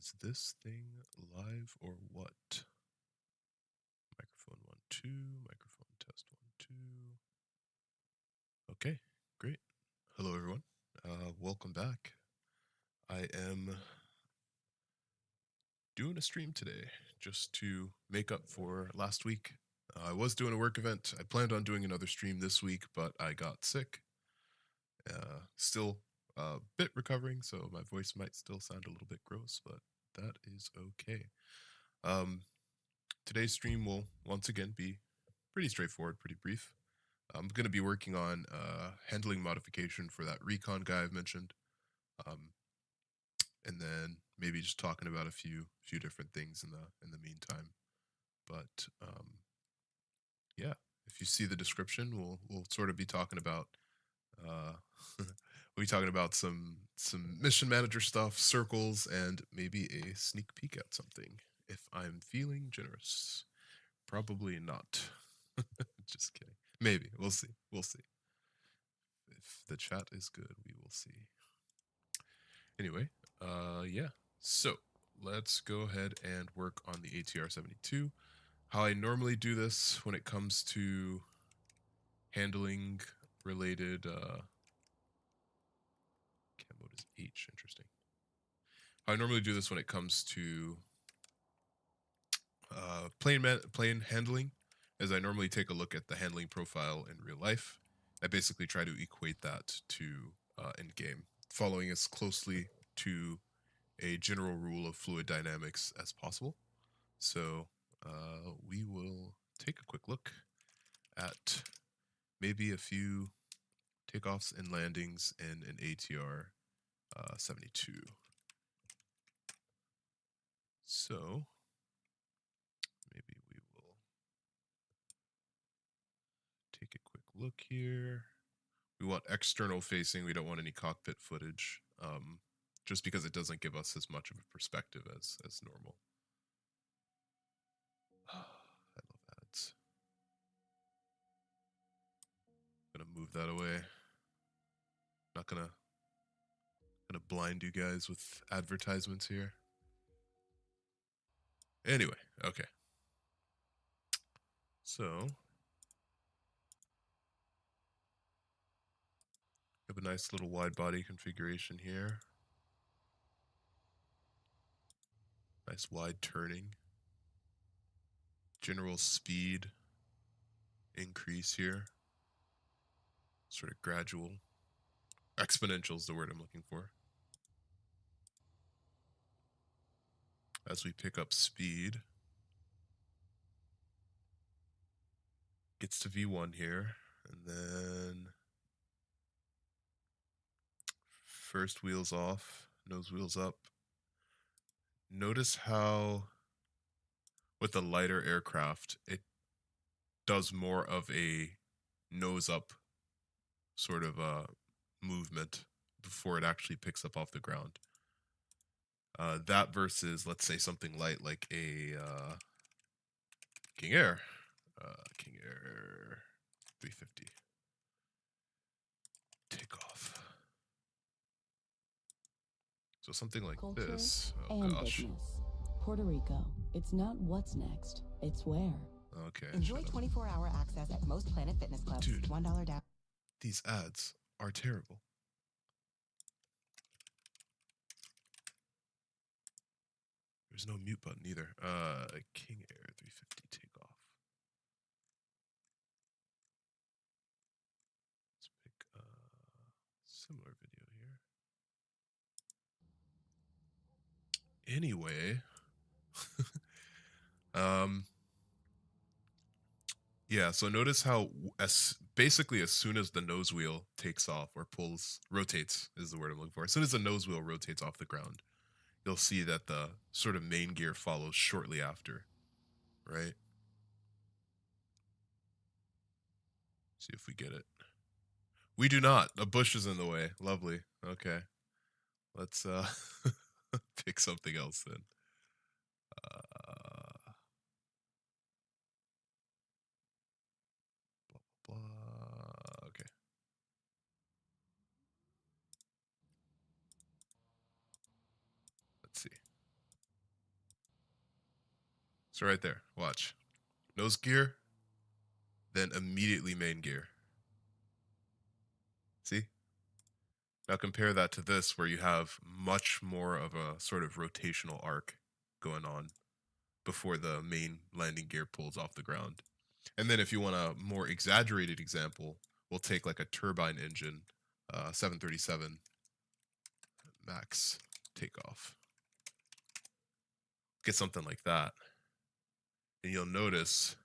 Is this thing live or what? Microphone 1, 2, microphone test 1, 2. Okay, great. Hello, everyone. Welcome back. I am doing a stream today just to make up for last week. I was doing a work event. I planned on doing another stream this week, but I got sick. Still a bit recovering, so my voice might still sound a little bit gross, but that is okay. Today's stream will once again be pretty straightforward, pretty brief. I'm going to be working on handling modification for that recon guy I've mentioned, and then maybe just talking about a few different things in the meantime. But yeah, if you see the description, we'll sort of be talking about we'll be talking about some mission manager stuff, circles, and maybe a sneak peek at something if I'm feeling generous. Probably not. Just kidding. Maybe. We'll see. We'll see. If the chat is good, we will see. Anyway, yeah. So let's go ahead and work on the ATR-72. How I normally do this when it comes to handling related cam mode is H, interesting. How I normally do this when it comes to plane handling is I normally take a look at the handling profile in real life. I basically try to equate that to in-game, following as closely to a general rule of fluid dynamics as possible. So we will take a quick look at maybe a few takeoffs and landings in an ATR-72. So maybe we will take a quick look here. We want external facing. We don't want any cockpit footage, just because it doesn't give us as much of a perspective as normal. I love ads. I'm gonna move that away. Not gonna blind you guys with advertisements here. Anyway, okay. So we have a nice little wide body configuration here. Nice wide turning. General speed increase here. Sort of gradual. Exponential is the word I'm looking for. As we pick up speed. Gets to V1 here. And then first wheels off. Nose wheels up. Notice how with the lighter aircraft, it does more of a nose up sort of movement before it actually picks up off the ground. That versus, let's say, something light like a King Air. King Air 350. Takeoff. So something like Culture this. Oh and gosh. business. Puerto Rico. It's not what's next, it's where. Okay. Enjoy 24-hour access at most Planet Fitness clubs. Dude, $1 down. These ads are terrible. There's no mute button either. King Air 350 takeoff. Let's pick a similar video here. Anyway, yeah, so notice how basically as soon as the nose wheel takes off or rotates is the word I'm looking for. As soon as the nose wheel rotates off the ground, you'll see that the sort of main gear follows shortly after, right? See if we get it. We do not. A bush is in the way. Lovely. Okay. Let's pick something else then. Blah, blah. Okay. Let's see. So right there, watch. Nose gear, then immediately main gear. See? Now compare that to this where you have much more of a sort of rotational arc going on before the main landing gear pulls off the ground. And then if you want a more exaggerated example, we'll take like a turbine engine, 737 max takeoff. Get something like that. And you'll notice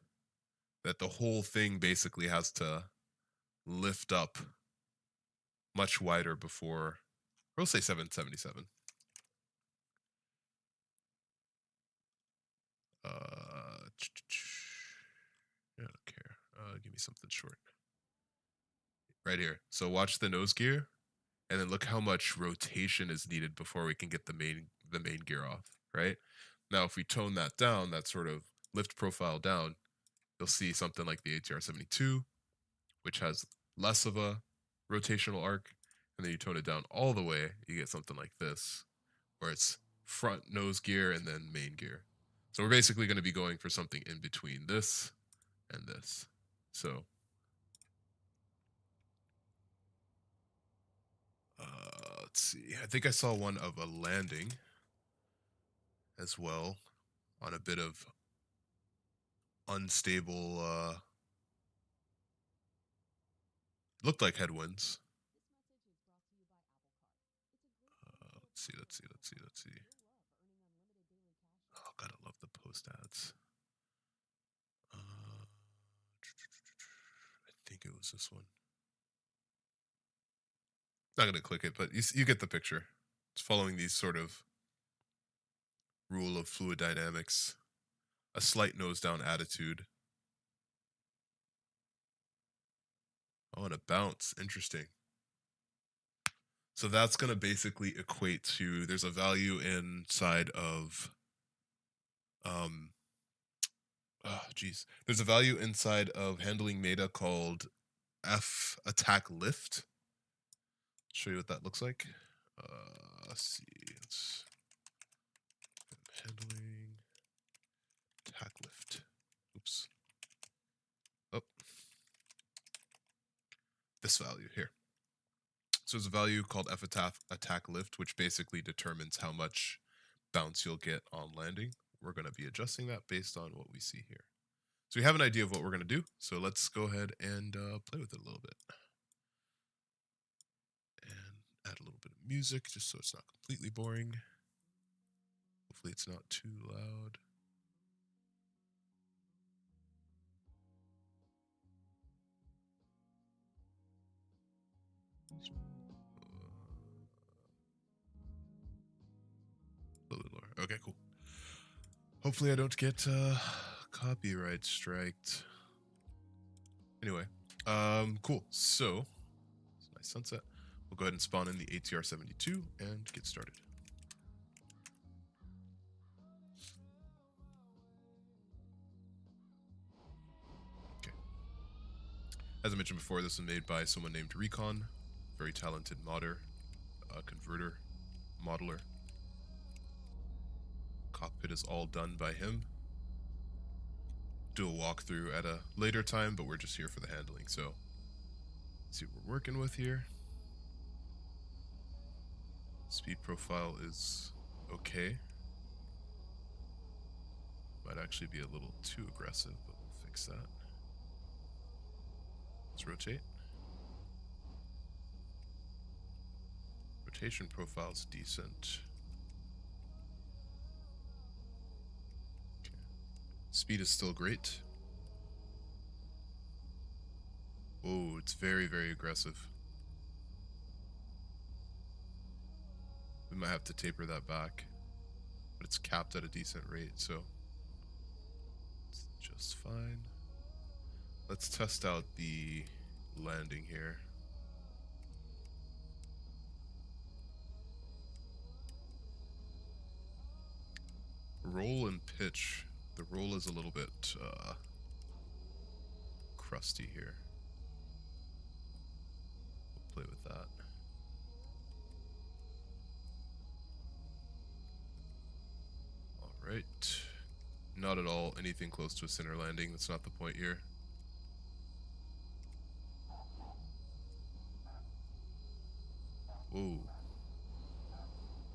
that the whole thing basically has to lift up much wider before, we'll say 777. I don't care. Give me something short. Right here. So watch the nose gear, and then look how much rotation is needed before we can get the main gear off. Right now, if we tone that down, that sort of lift profile down, you'll see something like the ATR-72, which has less of a rotational arc, and then you tone it down all the way, you get something like this, where it's front nose gear and then main gear. So we're basically going to be going for something in between this and this. So let's see. I think I saw one of a landing as well on a bit of unstable, looked like headwinds. Let's see. Oh, God, I love the post ads. I think it was this one. Not going to click it, but you get the picture. It's following these sort of rule of fluid dynamics, a slight nose down attitude. Oh, and a bounce. Interesting. So that's going to basically equate to, there's a value inside of, there's a value inside of handling meta called F attack lift. Show you what that looks like. Let's see. It's handling attack lift. Oops. Oh, this value here. So there's a value called F attack lift, which basically determines how much bounce you'll get on landing. We're going to be adjusting that based on what we see here. So we have an idea of what we're going to do. So let's go ahead and play with it a little bit. And add a little bit of music just so it's not completely boring. Hopefully it's not too loud. A little lower. Okay, cool. Hopefully I don't get copyright striked. Anyway, cool. So, it's a nice sunset. We'll go ahead and spawn in the ATR-72 and get started. Okay. As I mentioned before, this was made by someone named Recon, very talented modder, converter, modeler. Cockpit is all done by him. Do a walkthrough at a later time, but we're just here for the handling. So let's see what we're working with here. Speed profile is okay. Might actually be a little too aggressive, but we'll fix that. Let's rotate. Rotation profile is decent. Okay. Speed is still great. Whoa, it's very, very aggressive. We might have to taper that back, but it's capped at a decent rate, so it's just fine. Let's test out the landing here. Roll and pitch. The roll is a little bit crusty here. We'll play with that. All right. not at all anything close to a center landing. That's not the point here. Whoa.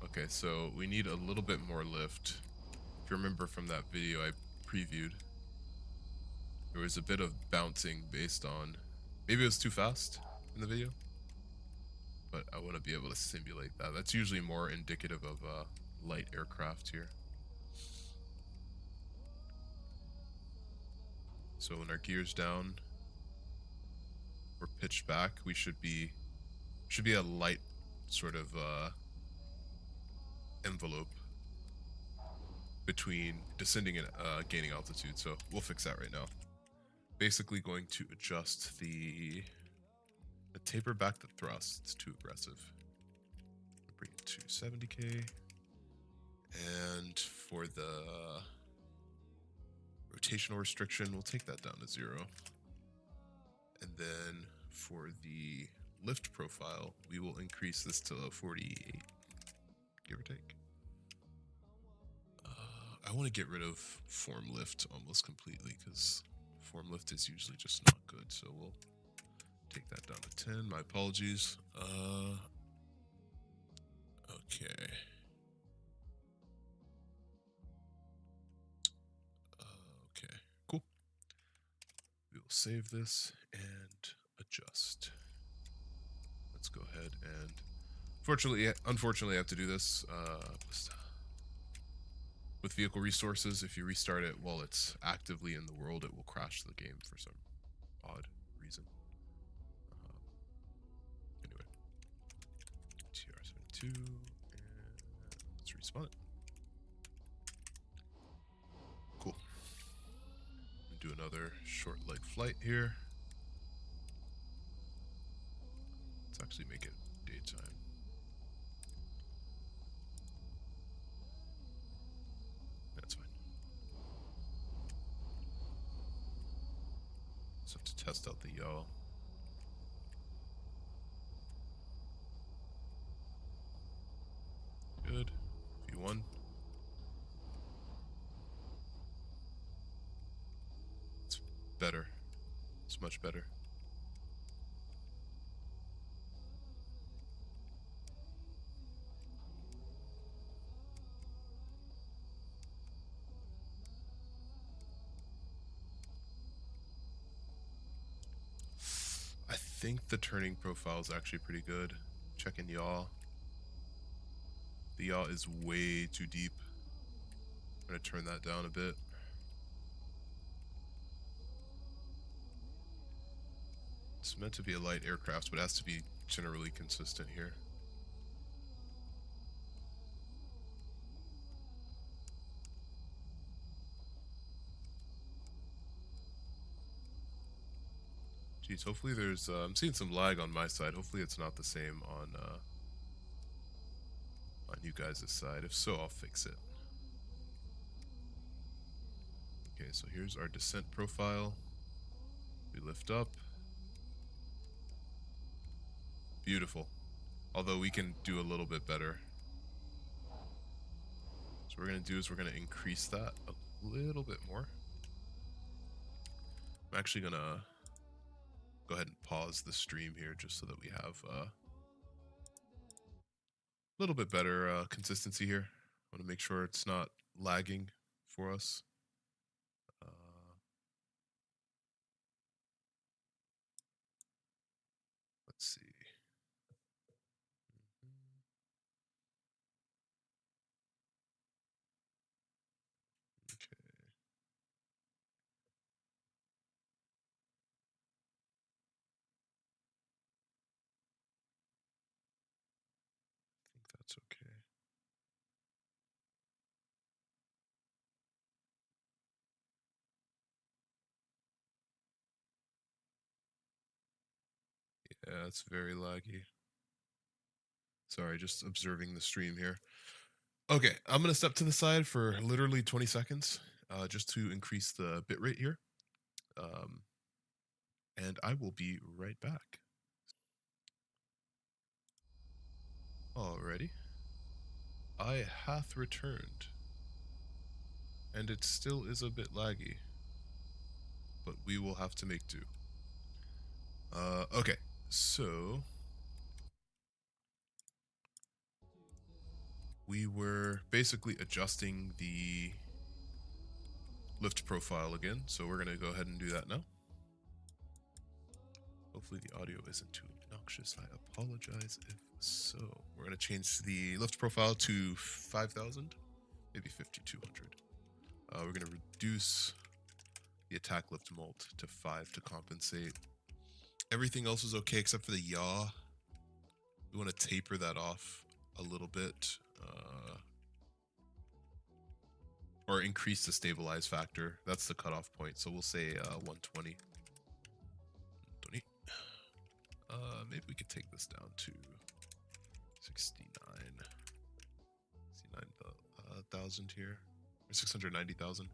Okay, so we need a little bit more lift. If you remember from that video I previewed, there was a bit of bouncing based on, maybe it was too fast in the video, but I want to be able to simulate that. That's usually more indicative of light aircraft here. So when our gear's down, we're pitched back, we should be a light sort of envelope between descending and gaining altitude. So we'll fix that right now. Basically going to adjust the taper back the thrust. It's too aggressive. Bring it to 70k. And for the rotational restriction, we'll take that down to 0. And then for the lift profile, we will increase this to 48, give or take. I want to get rid of form lift almost completely because form lift is usually just not good. So we'll take that down to 10. My apologies. Okay. Okay, cool. We will save this and adjust. Let's go ahead and unfortunately I have to do this with vehicle resources. If you restart it while it's actively in the world, it will crash the game for some odd reason. Anyway, ATR-72, and let's respawn it. Cool. Do another short leg flight here. Let's actually make it daytime. That's fine. Just have to test out the yaw. Good. V1. It's better. It's much better. I think the turning profile is actually pretty good. Checking yaw. The yaw is way too deep. I'm gonna turn that down a bit. It's meant to be a light aircraft, but it has to be generally consistent here. Geez, hopefully there's, I'm seeing some lag on my side. Hopefully it's not the same on you guys' side. If so, I'll fix it. Okay, so here's our descent profile. We lift up. Beautiful. Although we can do a little bit better. So what we're going to do is we're going to increase that a little bit more. I'm actually going to go ahead and pause the stream here just so that we have a little bit better consistency here. I want to make sure it's not lagging for us. Let's see. Okay. I think that's okay. Yeah, it's very laggy. Sorry, just observing the stream here. Okay, I'm going to step to the side for literally 20 seconds just to increase the bitrate here. And I will be right back. Alrighty. I hath returned. and it still is a bit laggy, but we will have to make do. Okay, so we were basically adjusting the lift profile again, so we're going to go ahead and do that now. Hopefully the audio isn't too obnoxious. I apologize if so. We're going to change the lift profile to 5,000, maybe 5,200. We're going to reduce the attack lift mult to 5 to compensate. Everything else is okay except for the yaw. We want to taper that off a little bit, or increase the stabilize factor. That's the cutoff point, so we'll say 120. Maybe we could take this down to 69,000 here, or 690,000.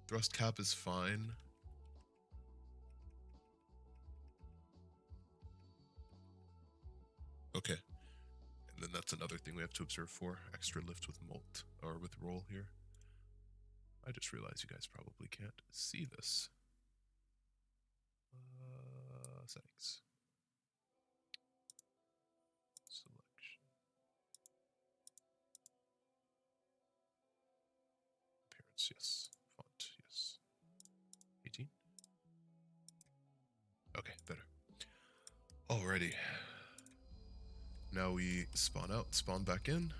Thrust cap is fine. Okay, and then that's another thing we have to observe for extra lift with molt or with roll here. I just realized you guys probably can't see this. Settings. Selection. Appearance, yes. Font, yes. 18. Okay, better. Alrighty. Now we spawn out, spawn back in.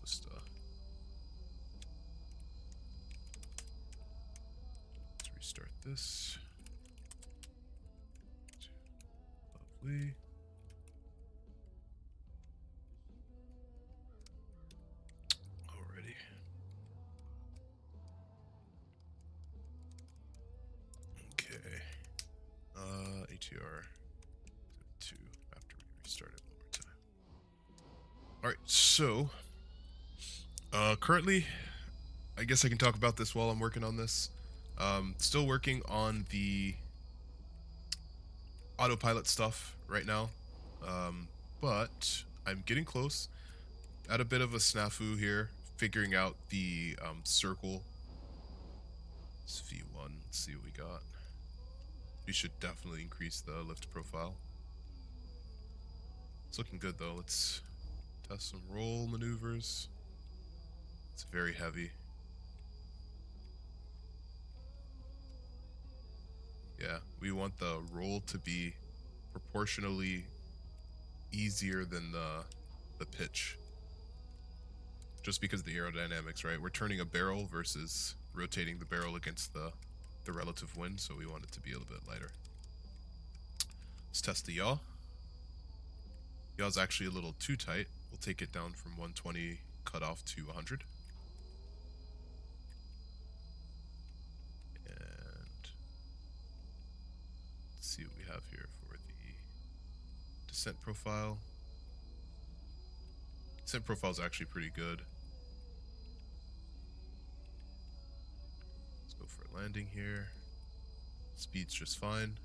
Just let's restart this. Lovely. Alrighty. Okay. ATR-72 after we restart it one more time. Alright, so currently, I guess I can talk about this while I'm working on this. Still working on the autopilot stuff right now, but I'm getting close. At a bit of a snafu here, figuring out the circle. It's V1. Let's see what we got. We should definitely increase the lift profile. It's looking good though. Let's test some roll maneuvers. It's very heavy. Yeah, we want the roll to be proportionally easier than the pitch. Just because of the aerodynamics, right? We're turning a barrel versus rotating the barrel against the relative wind, so we want it to be a little bit lighter. Let's test the yaw. Yaw's actually a little too tight. We'll take it down from 120 cut off to 100. And let's see what we have here for the descent profile. Descent profile is actually pretty good. Let's go for a landing here. Speed's just fine.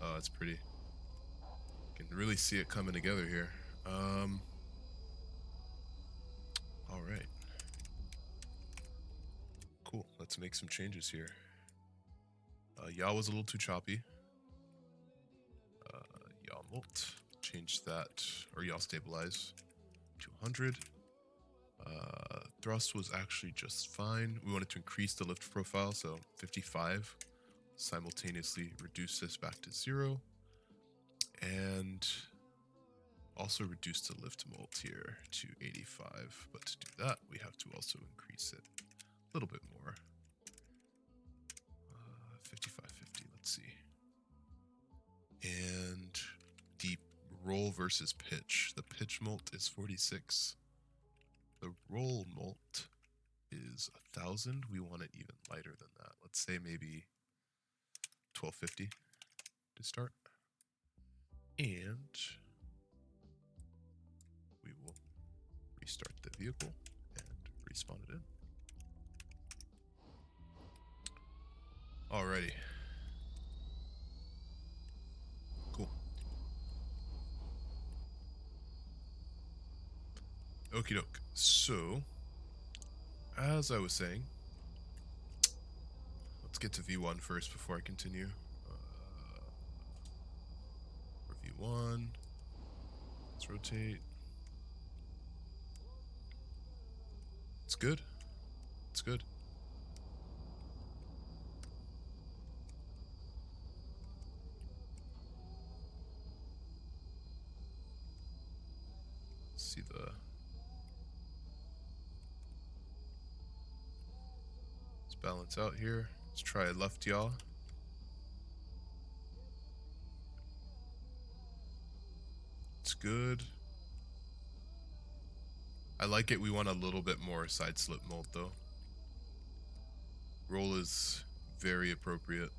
Oh, it's pretty. Can really see it coming together here. All right. Cool. Let's make some changes here. Yaw was a little too choppy. Yaw molt. Change that, or yaw stabilize to 100. Thrust was actually just fine. We wanted to increase the lift profile, so 55. Simultaneously reduce this back to 0. And also reduce the lift molt here to 85. But to do that, we have to also increase it a little bit more. 5550, let's see. And the roll versus pitch. The pitch molt is 46. The roll molt is 1,000. We want it even lighter than that. Let's say maybe 1250 to start. And we will restart the vehicle and respawn it in. Alrighty. Okie doke. So, as I was saying, let's get to V1 first before I continue. For V1, let's rotate. It's good. It's good. Let's see the... Let's balance out here. Let's try left yaw. It's good. I like it. We want a little bit more side slip mold though. Roll is very appropriate.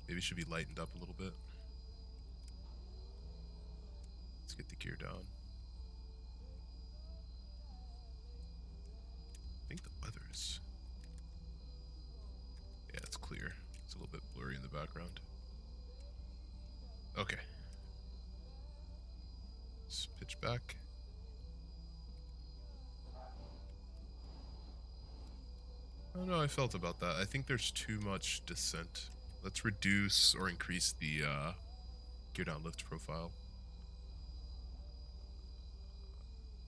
Maybe it should be lightened up a little bit. Let's get the gear down. I think the weather is... Yeah, it's clear. It's a little bit blurry in the background. Okay. Let's pitch back. I don't know how I felt about that. I think there's too much descent. Let's reduce or increase the gear down lift profile.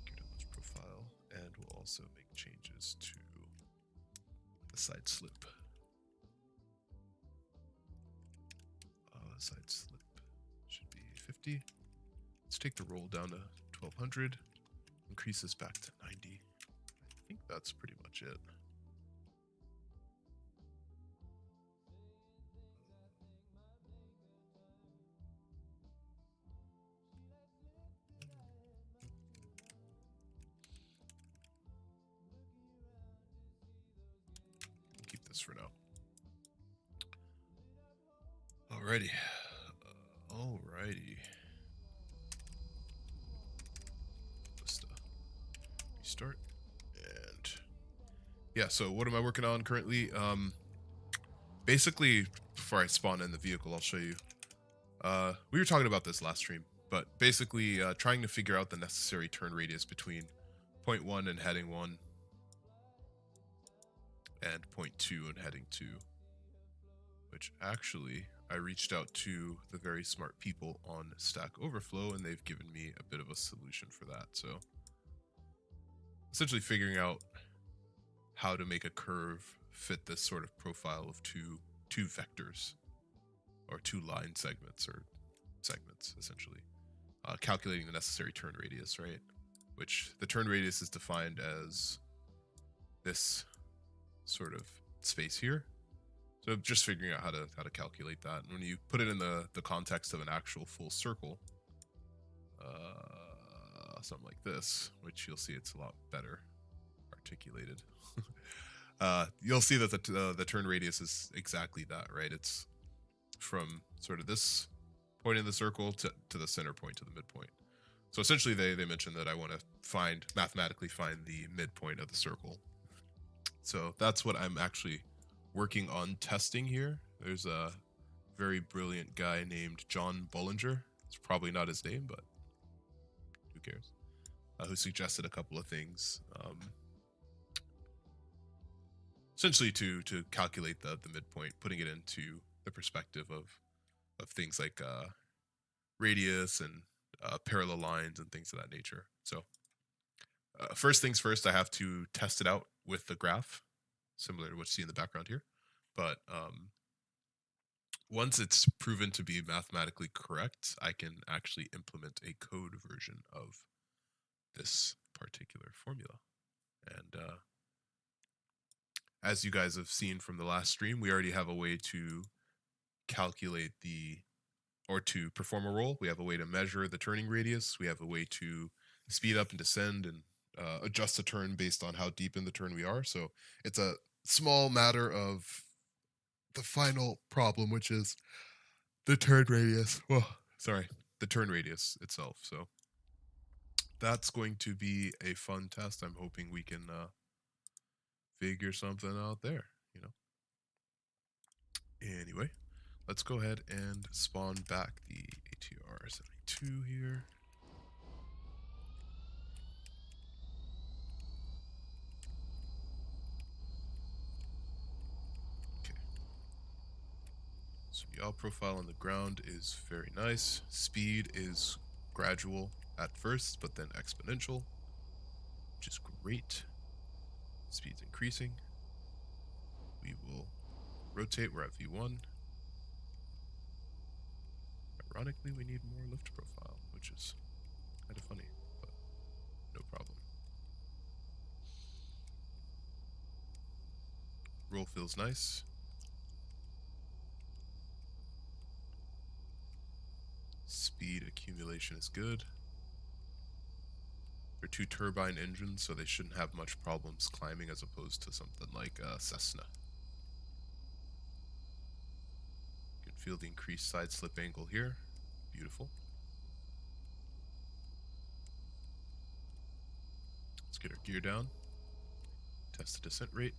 Gear down lift profile. And we'll also make changes to the side slip. Side slip should be 50. Let's take the roll down to 1200. Increase this back to 90. I think that's pretty much it. We'll keep this for now. Alrighty. Alrighty. Just restart. And yeah, so what am I working on currently? Basically, before I spawn in the vehicle, I'll show you. We were talking about this last stream, but basically trying to figure out the necessary turn radius between point 1 and heading 1 and point 2 and heading 2, which actually I reached out to the very smart people on Stack Overflow and they've given me a bit of a solution for that. So essentially figuring out how to make a curve fit this sort of profile of two vectors or two line segments or segments essentially. Calculating the necessary turn radius, right? Which the turn radius is defined as this sort of space here. So just figuring out how to calculate that. And when you put it in the context of an actual full circle, something like this, which you'll see it's a lot better articulated. You'll see that the turn radius is exactly that, right? It's from sort of this point in the circle to the center point, to the midpoint. So essentially they mentioned that I want to mathematically find the midpoint of the circle. So that's what I'm actually working on testing here. There's a very brilliant guy named John Bollinger. It's probably not his name, but who cares? Who suggested a couple of things. Essentially to calculate the midpoint, putting it into the perspective of things like radius and parallel lines and things of that nature. So first things first, I have to test it out with the graph, similar to what you see in the background here. But once it's proven to be mathematically correct, I can actually implement a code version of this particular formula. And as you guys have seen from the last stream, we already have a way to calculate or to perform a roll. We have a way to measure the turning radius. We have a way to speed up and descend and adjust the turn based on how deep in the turn we are. So it's a small matter of the final problem, which is the turn radius. Well, sorry, the turn radius itself. So that's going to be a fun test. I'm hoping we can figure something out there, you know. Anyway, let's go ahead and spawn back the ATR-72 here. So yaw profile on the ground is very nice. Speed is gradual at first, but then exponential, which is great. Speed's increasing. We will rotate. We're at V1. Ironically, we need more lift profile, which is kind of funny, but no problem. Roll feels nice. Speed accumulation is good. They're two turbine engines, so they shouldn't have much problems climbing as opposed to something like Cessna. You can feel the increased side slip angle here. Beautiful. Let's get our gear down. Test the descent rate.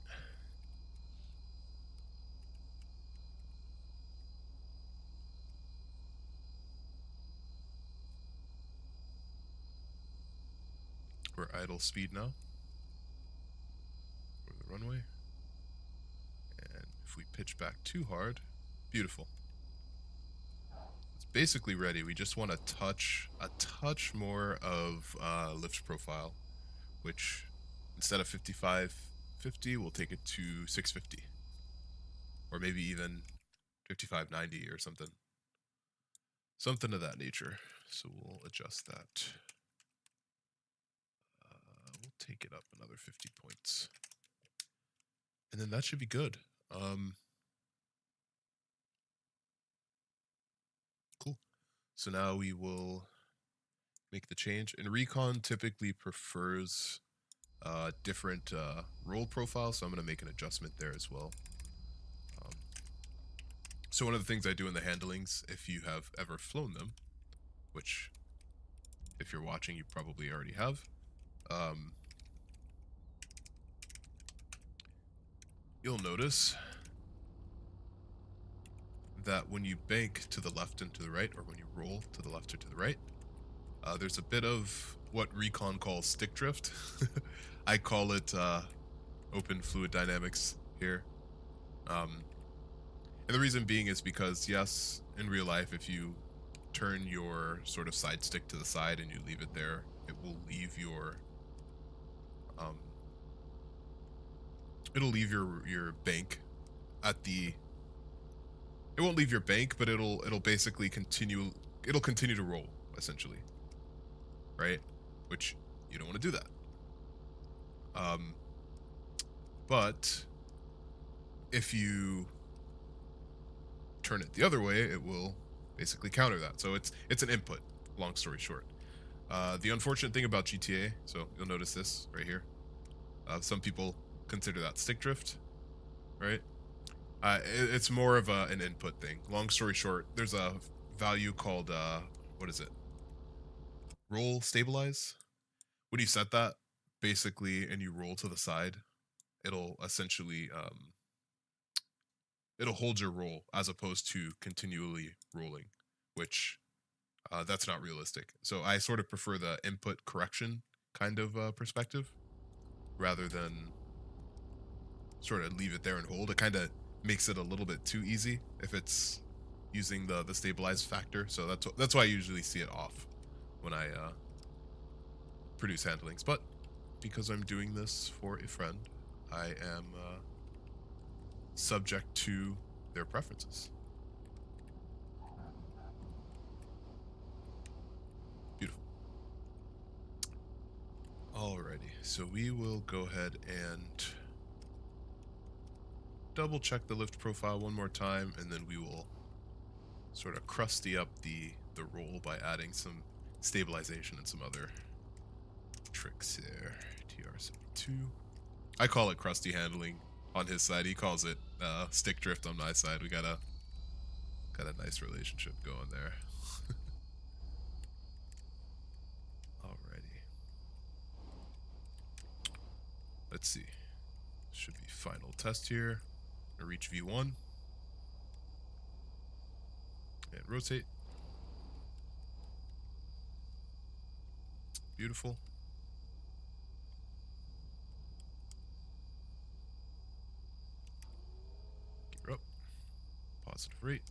We're idle speed now for the runway. And if we pitch back too hard, beautiful. It's basically ready. We just want a touch more of lift profile, which instead of 5550, we'll take it to 650. Or maybe even 5590 or something. Something of that nature. So we'll adjust that. We'll take it up another 50 points. And then that should be good. Cool. So now we will make the change. And Recon typically prefers different roll profiles, so I'm going to make an adjustment there as well. So one of the things I do in the handlings, if you have ever flown them, which if you're watching, you probably already have, you'll notice that when you bank to the left and to the right, or when you roll to the left or to the right, there's a bit of what Recon calls stick drift. I call it open fluid dynamics here. And the reason being is because, yes, in real life, if you turn your sort of side stick to the side and you leave it there, it will leave your it'll leave your bank at the it won't leave your bank, but it'll basically continue to roll, essentially. Right? Which you don't want to do that. But if you turn it the other way, it will basically counter that. So it's an input, long story short. The unfortunate thing about GTA, so you'll notice this right here. Some people consider that stick drift, right? It's more of an input thing. Long story short, there's a value called, what is it? Roll stabilize. When you set that, basically, and you roll to the side, it'll essentially, it'll hold your roll as opposed to continually rolling, which that's not realistic. So I sort of prefer the input correction kind of perspective rather than sort of leave it there and hold. It kind of makes it a little bit too easy if it's using the stabilize factor. So that's why I usually see it off when I produce handlings. But because I'm doing this for a friend, I am subject to their preferences. Beautiful. Alrighty, so we will go ahead and double check the lift profile one more time, and then we will sort of crusty up the roll by adding some stabilization and some other tricks there. ATR-72. I call it crusty handling on his side. He calls it stick drift on my side. We got a nice relationship going there. Alrighty. Let's see. Should be final test here. Gonna reach V1. And rotate. Beautiful. Gear up. Positive rate.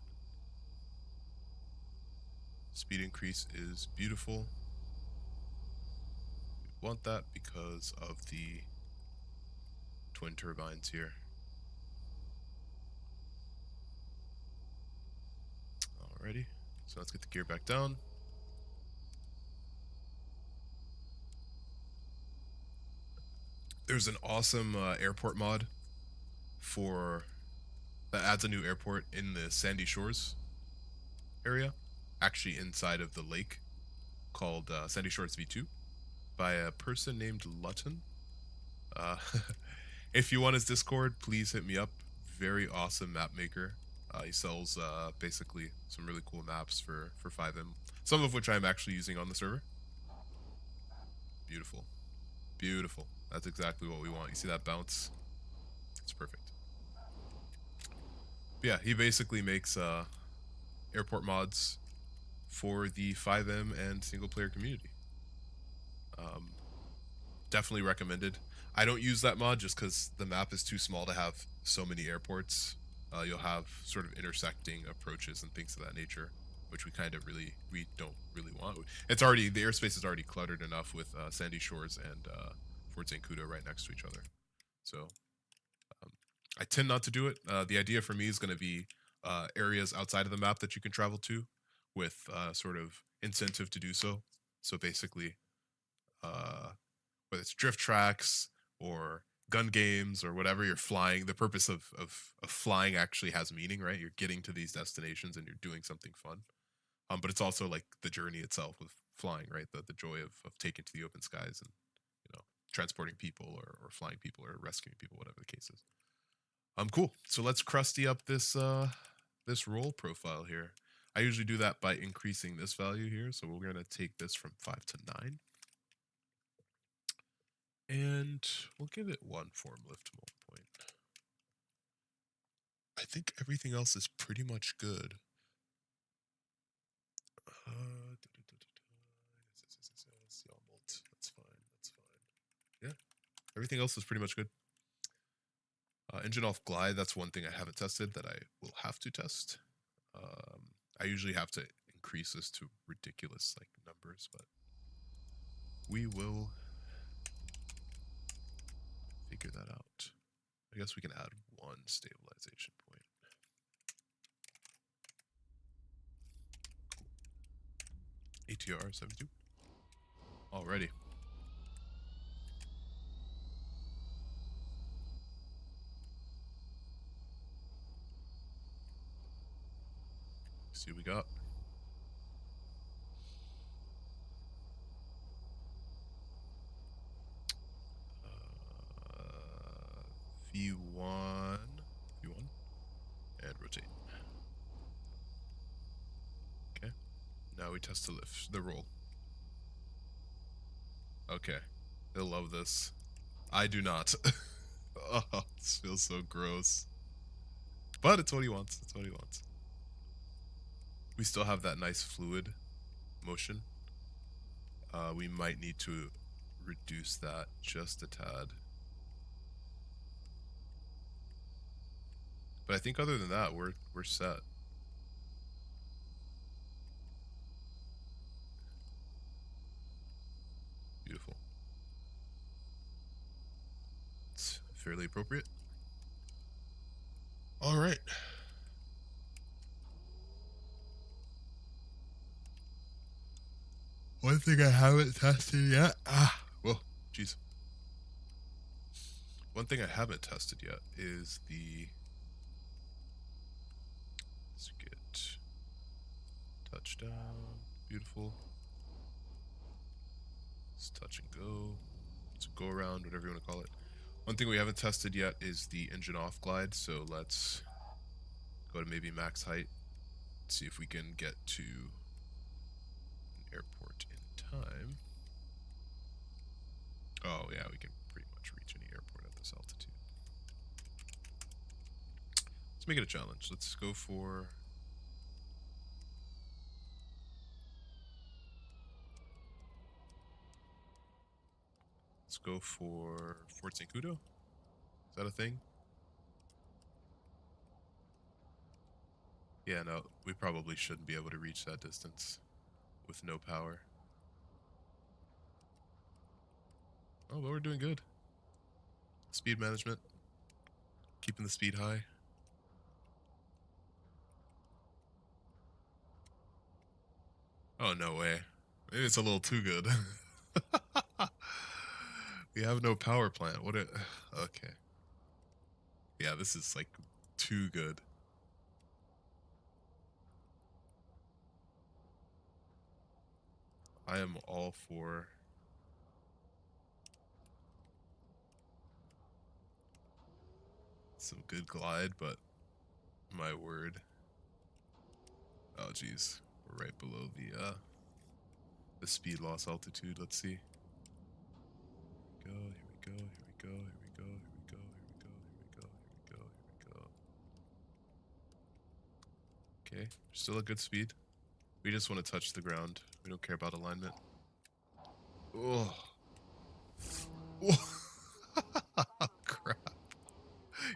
speed increase is beautiful. We want that because of the twin turbines here. Alrighty, so let's get the gear back down. There's an awesome airport mod for that adds a new airport in the Sandy Shores area, actually inside of the lake, called Sandy Shores V2 by a person named Lutton. Uh, if you want his Discord, please hit me up. Very awesome map maker. He sells basically some really cool maps for 5M, some of which I'm actually using on the server. Beautiful. Beautiful. That's exactly what we want. You see that bounce? It's perfect. But yeah, he basically makes airport mods for the 5M and single player community. Definitely recommended. I don't use that mod just because the map is too small to have so many airports. You'll have sort of intersecting approaches and things of that nature, which we don't really want. It's already, the airspace is already cluttered enough with Sandy Shores and Fort St. Cudo right next to each other. So I tend not to do it. The idea for me is going to be areas outside of the map that you can travel to with sort of incentive to do so. So basically, whether it's drift tracks or gun games or whatever you're flying, the purpose of flying actually has meaning, right? You're getting to these destinations and you're doing something fun. But it's also like the journey itself of flying, right? The joy of taking to the open skies and, you know, transporting people or flying people or rescuing people, whatever the case is. Cool. So let's crusty up this this role profile here. I usually do that by increasing this value here. So we're gonna take this from 5 to 9. And we'll give it 1 form lift mold point. I think everything else is pretty much good. That's fine. That's fine. Yeah, everything else is pretty much good. Engine off glide, that's one thing I haven't tested that I will have to test. I usually have to increase this to ridiculous like numbers, but we will figure that out. I guess we can add 1 stabilization point. Cool. ATR-72. Already. See what we got. V1, and rotate. Okay. Now we test the lift, the roll. Okay. They'll love this. I do not. Oh, this feels so gross. But it's what he wants. It's what he wants. We still have that nice fluid motion. We might need to reduce that just a tad. But I think other than that, we're set. Beautiful. It's fairly appropriate. All right. One thing I haven't tested yet. Well, jeez. One thing I haven't tested yet is the. Let's get touchdown. Beautiful. Let's touch and go. Let's go around, whatever you want to call it. One thing we haven't tested yet is the engine off glide. So let's go to maybe max height. See if we can get to an airport in time. Oh yeah, we can pretty much reach any airport at this altitude. Let's make it a challenge. Let's go for. Let's go for Fort St. Cudo. Is that a thing? Yeah, no, we probably shouldn't be able to reach that distance. with no power. Oh, but we're doing good. Speed management. Keeping the speed high. Oh, no way. Maybe it's a little too good. We have no power plant. What it? Okay. Yeah, this is like too good. I am all for some good glide, but my word. Oh, geez. We're right below the speed loss altitude. Let's see. Here we go, here we go, here we go, here we go, here we go, here we go, here we go, here we go. Okay, still a good speed. We just want to touch the ground. We don't care about alignment. Oh. Crap.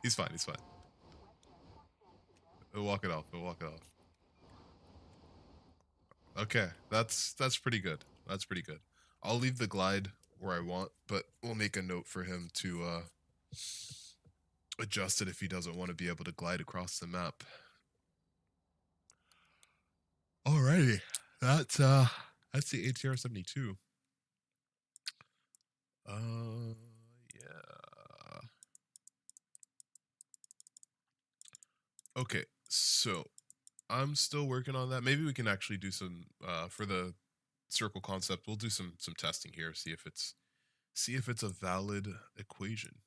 He's fine, he's fine. We'll walk it off, we'll walk it off. Okay, that's pretty good. That's pretty good. I'll leave the glide where I want, but we'll make a note for him to adjust it if he doesn't want to be able to glide across the map. Alrighty. That's the ATR-72. Yeah. Okay, so I'm still working on that. Maybe we can actually do some for the circle concept. We'll do some testing here, see if it's a valid equation.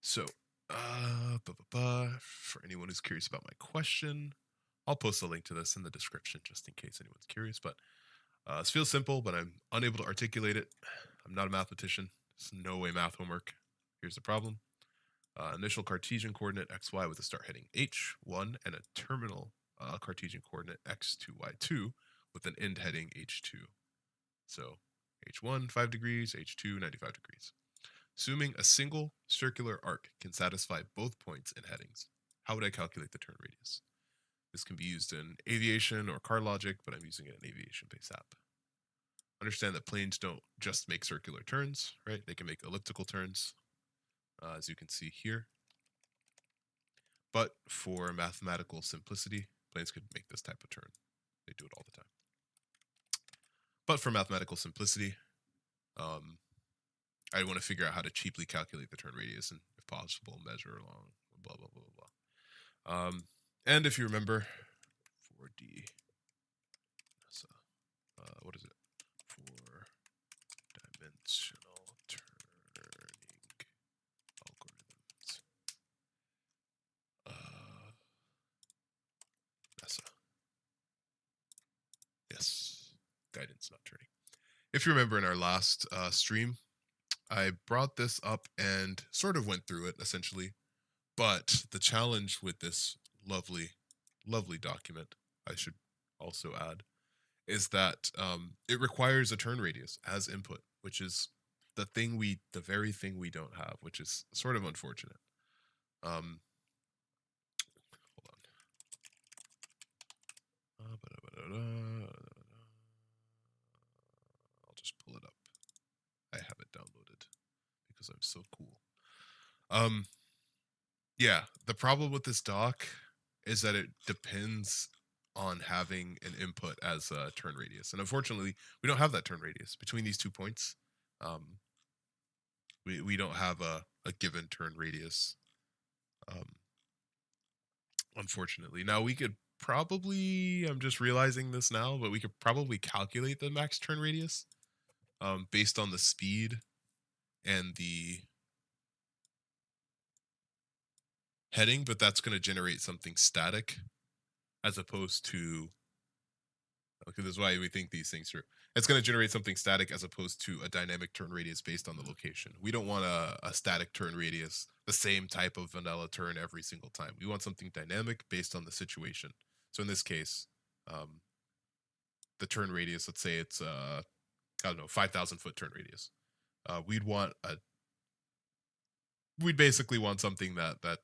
So, for anyone who's curious about my question, I'll post a link to this in the description just in case anyone's curious. But this feels simple, but I'm unable to articulate it. I'm not a mathematician. It's no way math homework. Here's the problem. Initial Cartesian coordinate xy with a start heading h1 and a terminal Cartesian coordinate x2, y2 with an end heading h2. So h1, 5 degrees, h2, 95 degrees. Assuming a single circular arc can satisfy both points and headings, how would I calculate the turn radius? This can be used in aviation or car logic, but I'm using it in aviation-based app. Understand that planes don't just make circular turns, right? They can make elliptical turns, as you can see here. But for mathematical simplicity, planes could make this type of turn. They do it all the time. But for mathematical simplicity, I want to figure out how to cheaply calculate the turn radius and, if possible, measure along blah, blah, blah, blah, blah. And if you remember, 4D, what is it? 4-dimensional turning algorithms. NASA. Yes, guidance, not turning. If you remember in our last stream, I brought this up and sort of went through it essentially, but the challenge with this lovely, lovely document, I should also add, is that it requires a turn radius as input, which is the very thing we don't have, which is sort of unfortunate. Hold on. I'll just pull it up. I have it downloaded because I'm so cool. Yeah, the problem with this doc is that it depends on having an input as a turn radius, and unfortunately, we don't have that turn radius between these 2 points. We don't have a given turn radius. Unfortunately, now we could probably, I'm just realizing this now, but we could probably calculate the max turn radius based on the speed and the heading, but that's going to generate something static as opposed to, okay, this is why we think these things through. It's going to generate something static as opposed to a dynamic turn radius based on the location. We don't want a static turn radius, the same type of vanilla turn every single time. We want something dynamic based on the situation. So in this case, the turn radius, let's say it's, I don't know, 5,000 foot turn radius. We'd basically want something that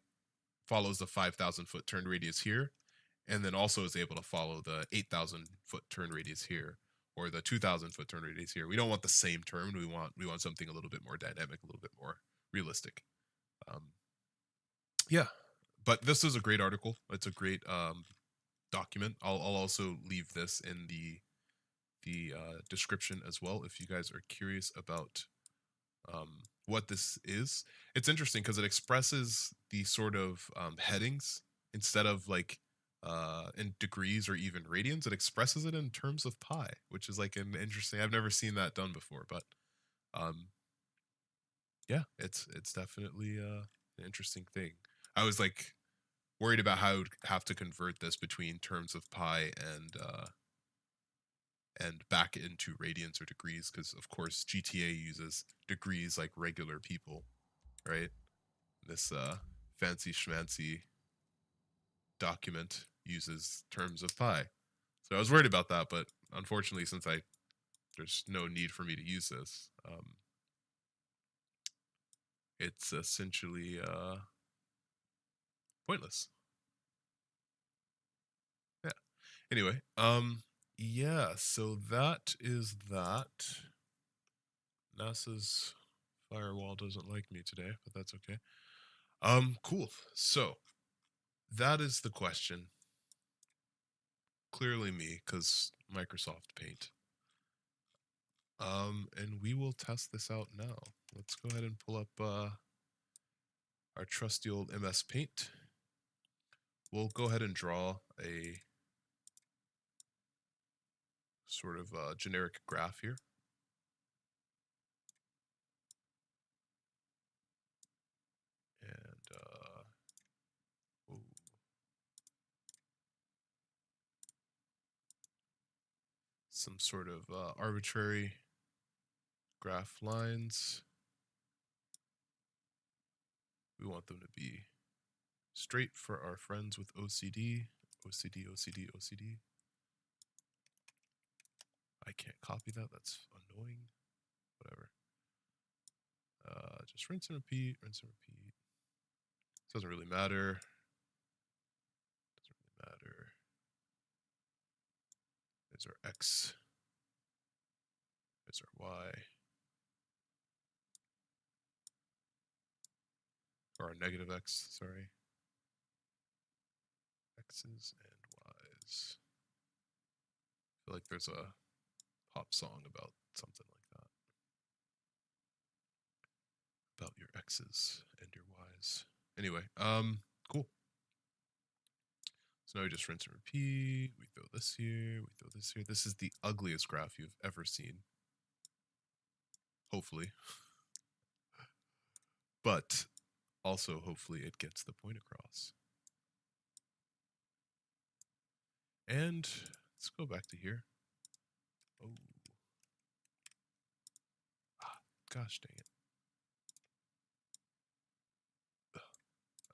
follows the 5,000 foot turn radius here and then also is able to follow the 8,000 foot turn radius here, or the 2,000 foot turn radius here. We don't want the same turn. We want something a little bit more dynamic, a little bit more realistic. Yeah, but this is a great article. It's a great document. I'll also leave this in the description as well if you guys are curious about what this is. It's interesting because it expresses the sort of headings instead of like in degrees or even radians. It expresses it in terms of pi, which is like an interesting. I've never seen that done before, but yeah, it's definitely an interesting thing. I was like worried about how I would have to convert this between terms of pi and back into radians or degrees, because of course GTA uses degrees like regular people, right? This fancy schmancy document uses terms of pi. So I was worried about that, but unfortunately, since there's no need for me to use this, it's essentially pointless. Yeah. Anyway, yeah, so that is that. NASA's firewall doesn't like me today, but that's okay. Cool. So that is the question. Clearly me, because Microsoft Paint. And we will test this out now. Let's go ahead and pull up our trusty old MS Paint. We'll go ahead and draw a sort of generic graph here. And some sort of arbitrary graph lines. We want them to be straight for our friends with OCD. OCD, OCD, OCD. I can't copy that. That's annoying. Whatever. Just rinse and repeat, rinse and repeat. Doesn't really matter. Doesn't really matter. There's our X. There's our Y. Or our negative X, sorry. X's and Y's. I feel like there's a pop song about something like that. About your X's and your Y's. Anyway, cool. So now we just rinse and repeat. We throw this here. We throw this here. This is the ugliest graph you've ever seen. Hopefully. But also, hopefully, it gets the point across. And let's go back to here. Oh. Gosh dang it.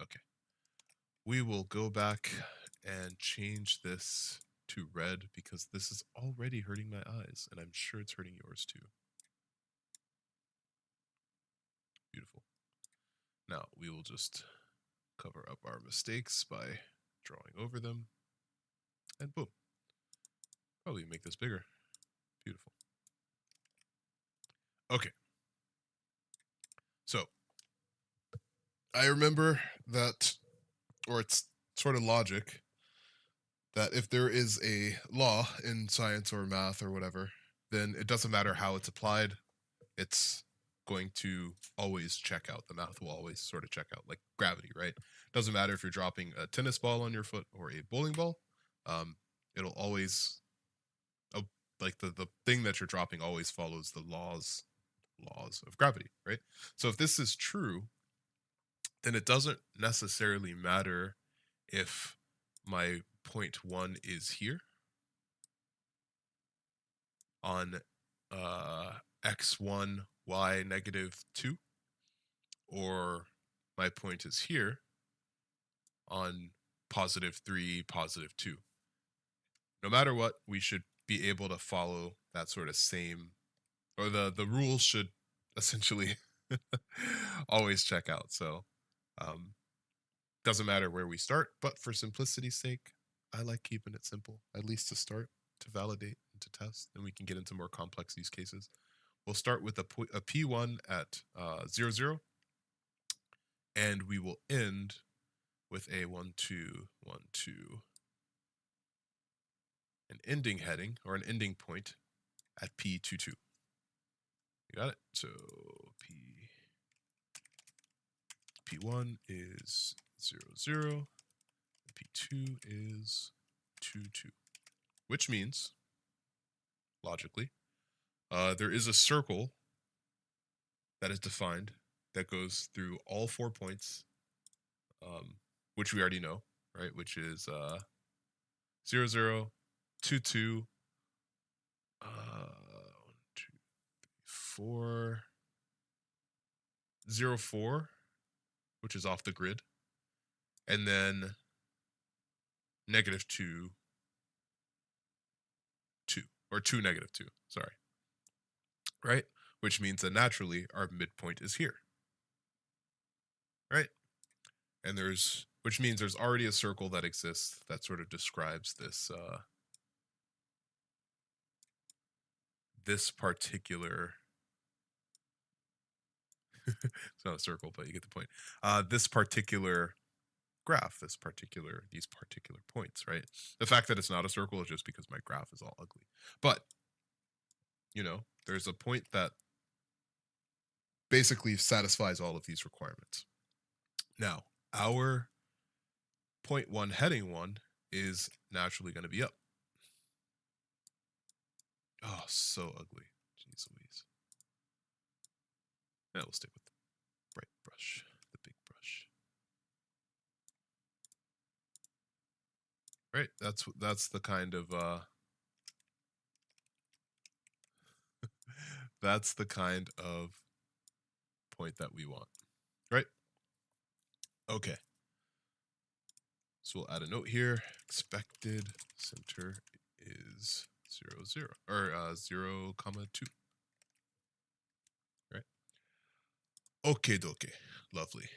Okay. We will go back and change this to red because this is already hurting my eyes, and I'm sure it's hurting yours too. Beautiful. Now we will just cover up our mistakes by drawing over them, and boom. Probably make this bigger. Beautiful. Okay. So I remember that, or it's sort of logic, that if there is a law in science or math or whatever, then it doesn't matter how it's applied, it's going to always check out. The math will always sort of check out, like gravity, right? Doesn't matter if you're dropping a tennis ball on your foot or a bowling ball, it'll always, like the thing that you're dropping always follows the laws of gravity, right? So if this is true, then it doesn't necessarily matter if my point 1 is here on x1, y -2, or my point is here on +3, +2. No matter what, we should be able to follow that sort of same, or the rules should essentially always check out. So doesn't matter where we start, but for simplicity's sake, I like keeping it simple, at least to start, to validate and to test, and we can get into more complex use cases. We'll start with a P1 at 0, 0, and we will end with a 1, 2, 1, 2, an ending heading or an ending point at P2, 2. You got it? So P1 is 0, 0, P2 is 2, 2, which means, logically, there is a circle that is defined that goes through all 4 points, which we already know, right? Which is 0, 0, 2, 2, 1, 2, 3, 4, 0, 4, which is off the grid, and then -2, 2, or 2, -2, sorry, right? Which means that naturally our midpoint is here, right? And which means there's already a circle that exists that sort of describes this particular, it's not a circle, but you get the point. This particular graph, these particular points, right? The fact that it's not a circle is just because my graph is all ugly. But, there's a point that basically satisfies all of these requirements. Now, our point 1 heading 1 is naturally going to be up. Oh, so ugly. Jeez Louise. Now we'll stick with the bright brush, the big brush. Right, that's the kind of that's the kind of point that we want, right? Okay. So we'll add a note here. Expected center is 0, 0, or 0, 2. Right? Okay, dokie. Lovely.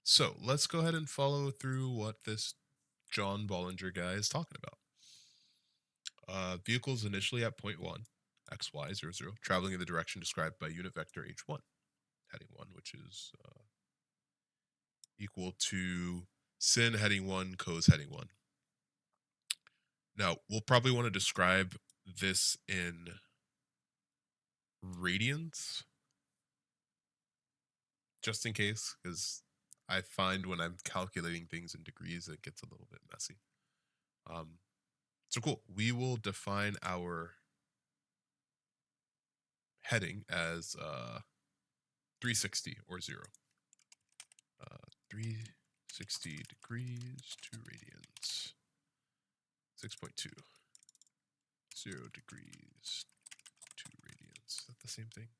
So let's go ahead and follow through what this John Bollinger guy is talking about. Vehicles initially at point 1, x, y, 0, 0, traveling in the direction described by unit vector h1, heading 1, which is equal to sin heading 1, cos heading 1. Now, we'll probably want to describe this in radians, just in case, because I find when I'm calculating things in degrees, it gets a little bit messy. So cool. We will define our heading as 360 or 0. 360 degrees, 2 radians. 6.2. 0 degrees, 2 radians. Is that the same thing?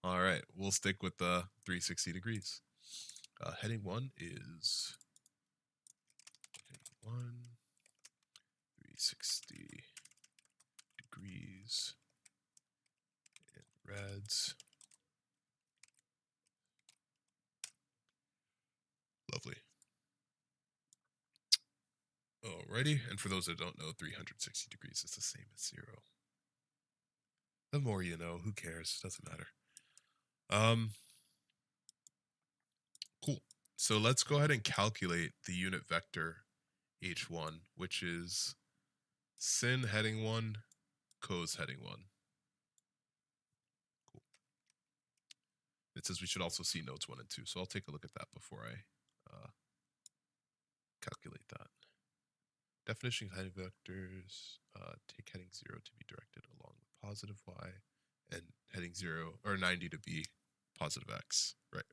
All right, we'll stick with the 360 degrees. Heading 1 is 360 degrees in reds. Lovely. Alrighty, and for those that don't know, 360 degrees is the same as 0. The more you know, who cares? Doesn't matter. Cool. So let's go ahead and calculate the unit vector h1, which is sin heading 1, cos heading 1. Cool. It says we should also see notes 1 and 2, so I'll take a look at that before I calculate that. Definition of heading vectors, take heading 0 to be directed along the positive y, and heading 0 or 90 to be positive x. Right.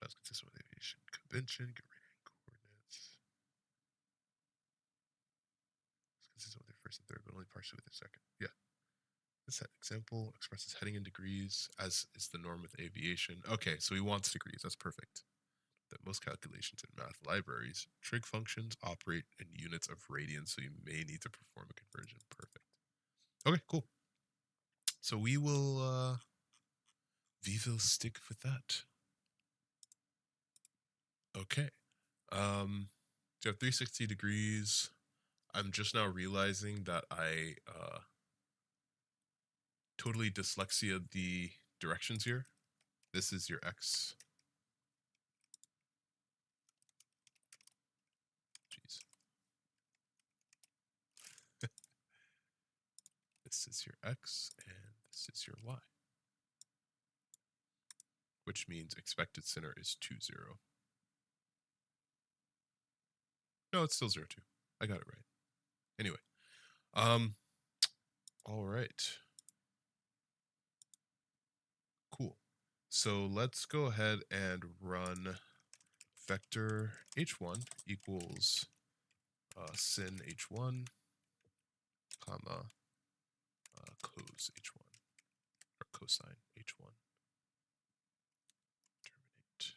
That's consistent with aviation convention. Get radiating coordinates. It's consistent with the first and third, but only partially with the second. Yeah. This example expresses heading in degrees, as is the norm with aviation. Okay, so he wants degrees. That's perfect. That most calculations in math libraries, trig functions operate in units of radians, so you may need to perform a conversion. Perfect. Okay, cool. So we will stick with that. Okay. So you have 360 degrees. I'm just now realizing that I totally dyslexia the directions here. This is your X. Jeez. This is your X and this is your Y. Which means expected center is 2, 0. No, it's still 0, 2. I got it right. Anyway. All right. Cool. So let's go ahead and run vector h1 equals sin h1, comma, cos h1, or cosine h1. Terminate.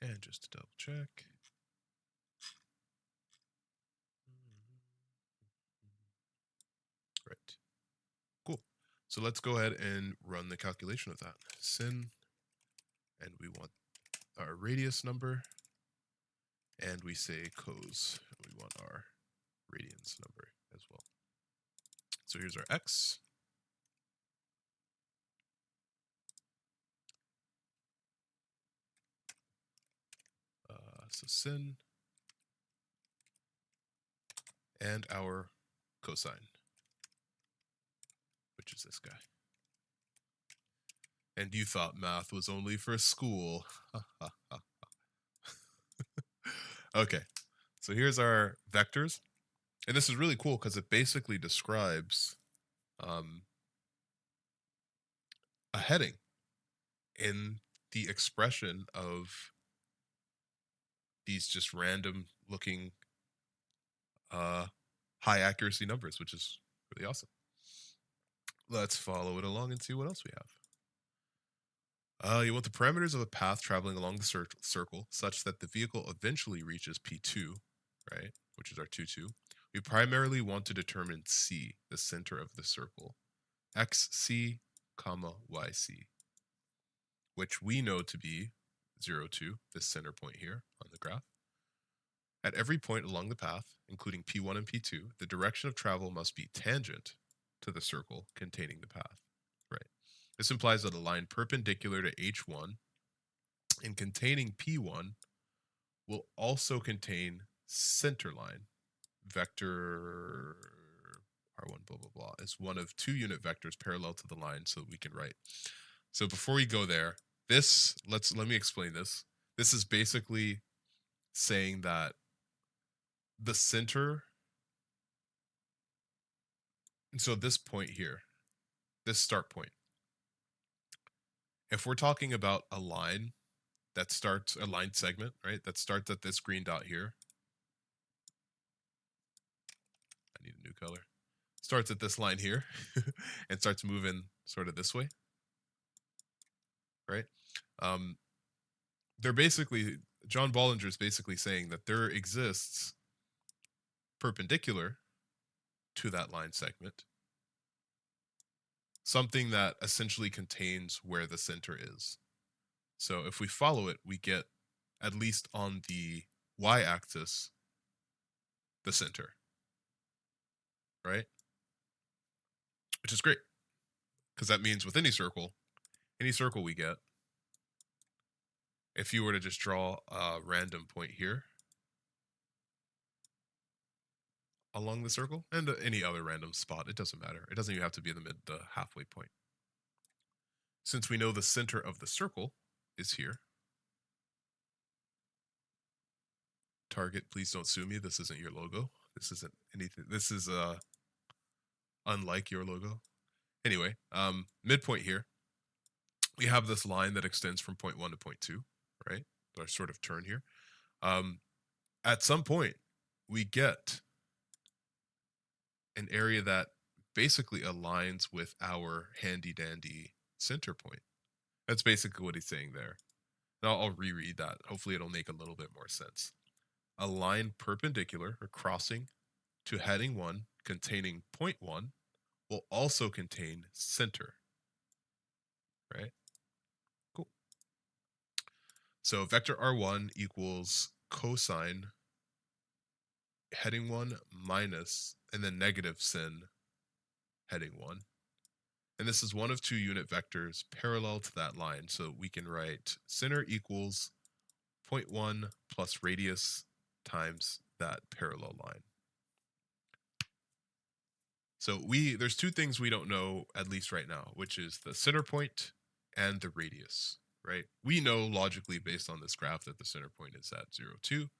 And just to double check. Right. Cool. So let's go ahead and run the calculation of that. Sin, and we want our radius number, and we say cos, and we want our radians number as well. So here's our x. So sin, and our cosine, which is this guy. And you thought math was only for school. Okay, so here's our vectors. And this is really cool because it basically describes a heading in the expression of these just random looking high accuracy numbers, which is really awesome. Let's follow it along and see what else we have. You want the parameters of a path traveling along the circle such that the vehicle eventually reaches P2, right, which is our 2, 2. We primarily want to determine C, the center of the circle, XC, comma, YC, which we know to be 0, 2, this center point here on the graph. At every point along the path, including P1 and P2, the direction of travel must be tangent to the circle containing the path, right? This implies that a line perpendicular to H1 and containing P1 will also contain center line vector R1 blah blah blah is one of 2 unit vectors parallel to the line, so that we can write. So before we go there, this let me explain this. This is basically saying that the center, and so this point here, this start point, if we're talking about a line that starts, a line segment, right, that starts at this green dot here, I need a new color, starts at this line here and starts moving sort of this way, right? They're basically, John Bollinger is basically saying that there exists perpendicular to that line segment something that essentially contains where the center is. So if we follow it, we get, at least on the y-axis, the center, right? Which is great, because that means with any circle we get, if you were to just draw a random point here along the circle, and any other random spot, it doesn't matter. It doesn't even have to be in the halfway point. Since we know the center of the circle is here, Target, please don't sue me. This isn't your logo. This isn't anything. This is unlike your logo. Anyway, midpoint here, we have this line that extends from point 1 to point 2, right? Our sort of turn here. At some point, we get an area that basically aligns with our handy dandy center point. That's basically what he's saying there. Now I'll reread that. Hopefully it'll make a little bit more sense. A line perpendicular or crossing to heading 1 containing point 1 will also contain center, right? Cool. So vector R1 equals cosine heading 1 minus and then negative sin heading 1. And this is one of two unit vectors parallel to that line. So we can write center equals 0.1 plus radius times that parallel line. So there's two things we don't know, at least right now, which is the center point and the radius, right? We know logically based on this graph that the center point is at 0, 2,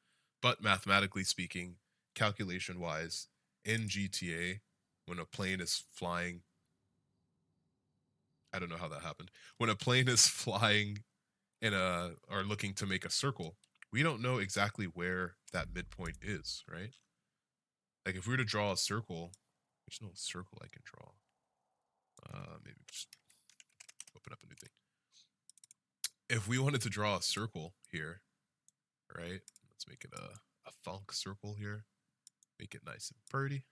but mathematically speaking, calculation-wise, in GTA, when a plane is flying, I don't know how that happened. When a plane is flying or looking to make a circle, we don't know exactly where that midpoint is, right? Like if we were to draw a circle, there's no circle I can draw. Maybe just open up a new thing. If we wanted to draw a circle here, right? Let's make it a thunk circle here. Make it nice and pretty.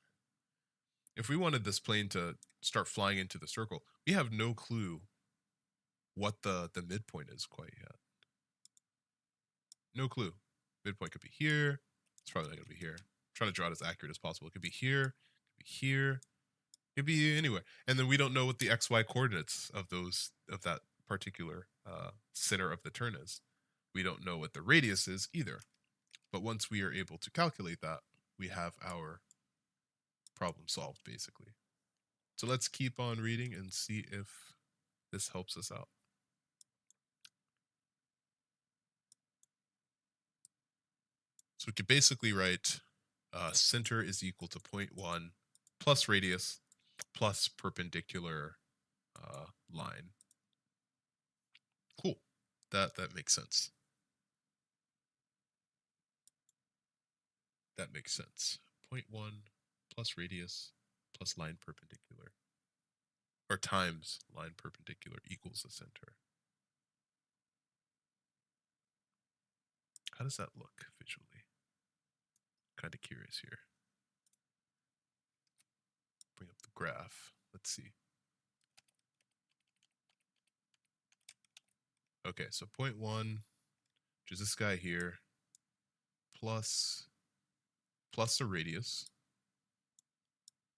If we wanted this plane to start flying into the circle, we have no clue what the midpoint is quite yet. No clue. Midpoint could be here. It's probably not going to be here. I'm trying to draw it as accurate as possible. It could be here. It could be here. It could be anywhere. And then we don't know what the XY coordinates of that particular center of the turn is. We don't know what the radius is either. But once we are able to calculate that, we have our problem solved, basically. So let's keep on reading and see if this helps us out. So we could basically write center is equal to 0.1 plus radius plus perpendicular line. Cool. That makes sense. That makes sense. 0.1 plus radius plus line perpendicular. Or times line perpendicular equals the center. How does that look visually? Kind of curious here. Bring up the graph. Let's see. Okay, so 0.1, which is this guy here, plus the radius,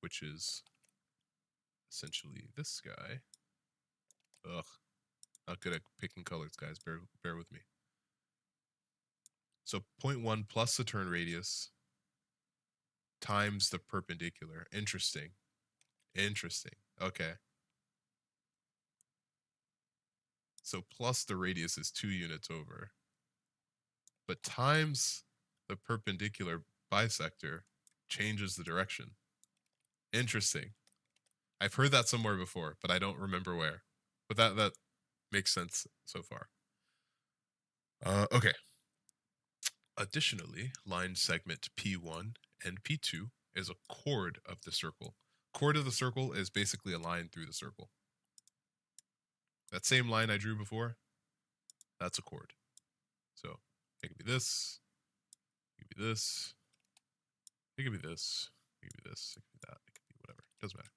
which is essentially this guy. Ugh, not good at picking colors, guys. Bear with me. So 0.1 plus the turn radius times the perpendicular. Interesting. Okay. So plus the radius is 2 units over. But times the perpendicular bisector changes the direction. Interesting. I've heard that somewhere before, but I don't remember where. But that makes sense so far. Okay. Additionally, line segment P1 and P2 is a chord of the circle. Chord of the circle is basically a line through the circle. That same line I drew before, that's a chord. So it could be this, it could be this, it could be this, it could be this, it could be that, it could be whatever. It doesn't matter.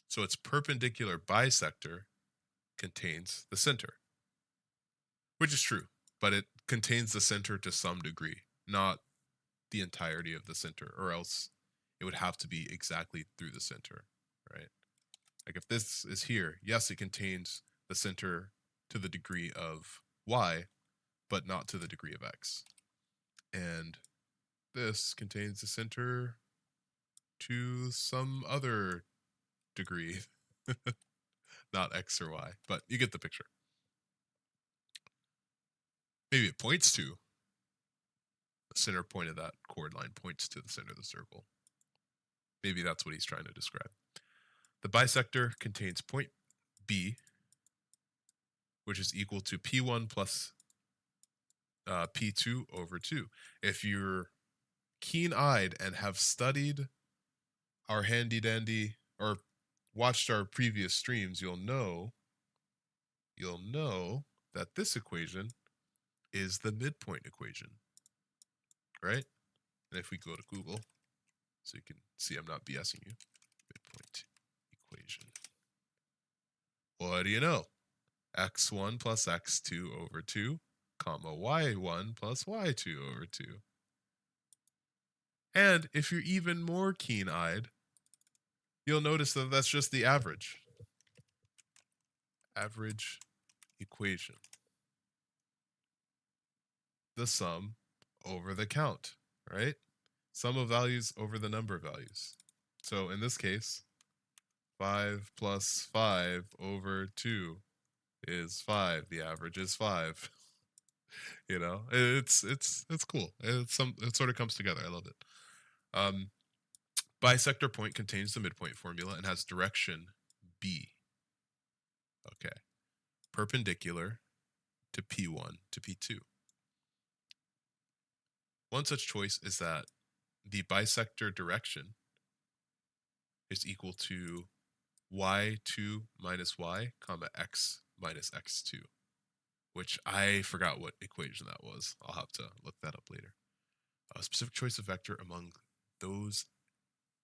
So its perpendicular bisector contains the center, which is true, but it contains the center to some degree, not the entirety of the center, or else it would have to be exactly through the center, right? Like if this is here, yes, it contains the center to the degree of y, but not to the degree of x. And this contains the center to some other degree, not x or y, but you get the picture. Maybe it points to the center point of that chord line points to the center of the circle. Maybe that's what he's trying to describe. The bisector contains point B, which is equal to P1 plus P2 over 2. If you're keen-eyed and have studied our handy-dandy or watched our previous streams, you'll know that this equation is the midpoint equation, right? And if we go to Google, so you can see I'm not BSing you, midpoint equation. what do you know? X1 plus X2 over 2, comma, Y1 plus Y2 over 2. And if you're even more keen-eyed, you'll notice that that's just the average. Average equation. The sum over the count, right? Sum of values over the number of values. So in this case, 5 plus 5 over 2 is 5. The average is 5. You know, it's cool. It sort of comes together. I love it. Bisector point contains the midpoint formula and has direction B. Okay. Perpendicular to P1 to P2. One such choice is that the bisector direction is equal to y2 minus y, comma x minus x2, which I forgot what equation that was. I'll have to look that up later. A specific choice of vector among those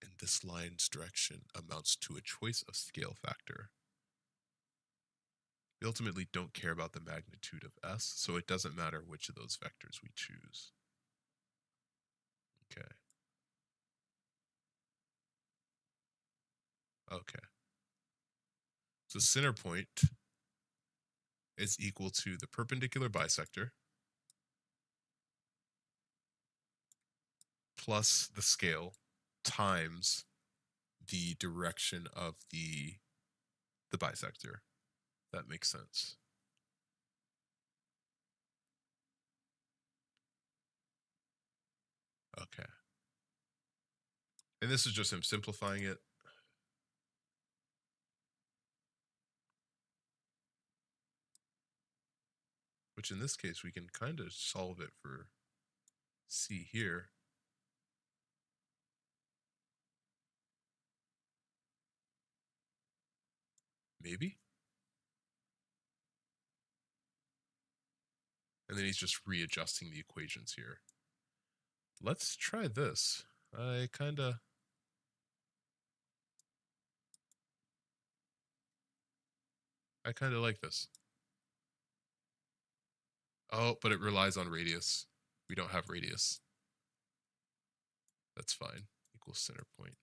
in this line's direction amounts to a choice of scale factor. We ultimately don't care about the magnitude of s, so it doesn't matter which of those vectors we choose. Okay. Okay. So center point is equal to the perpendicular bisector plus the scale times the direction of the bisector. That makes sense. Okay. And this is just him simplifying it. Which in this case, we can kind of solve it for C here. Maybe? And then he's just readjusting the equations here. Let's try this. I kind of like this. Oh, but it relies on radius. We don't have radius. That's fine. Equals center point.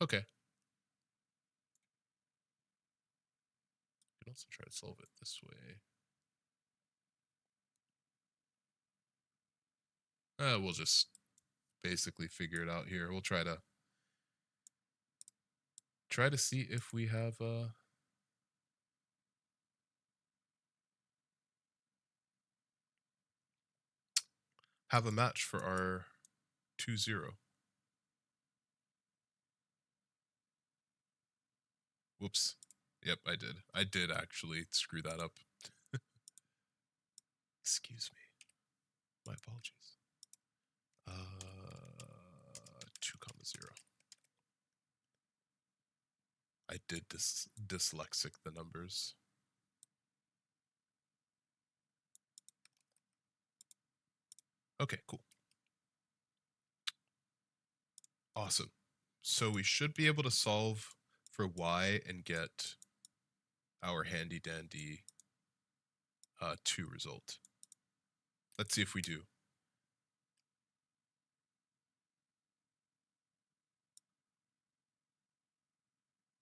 Okay. We can also try to solve it this way. We'll just basically figure it out here. We'll try to see if we have a match for our 2-0. Whoops. Yep, I did. I did actually screw that up. Excuse me. My apologies. 2,0. I did dyslexic the numbers. Okay, cool. Awesome. So we should be able to solve for y and get our handy dandy 2 result. Let's see if we do.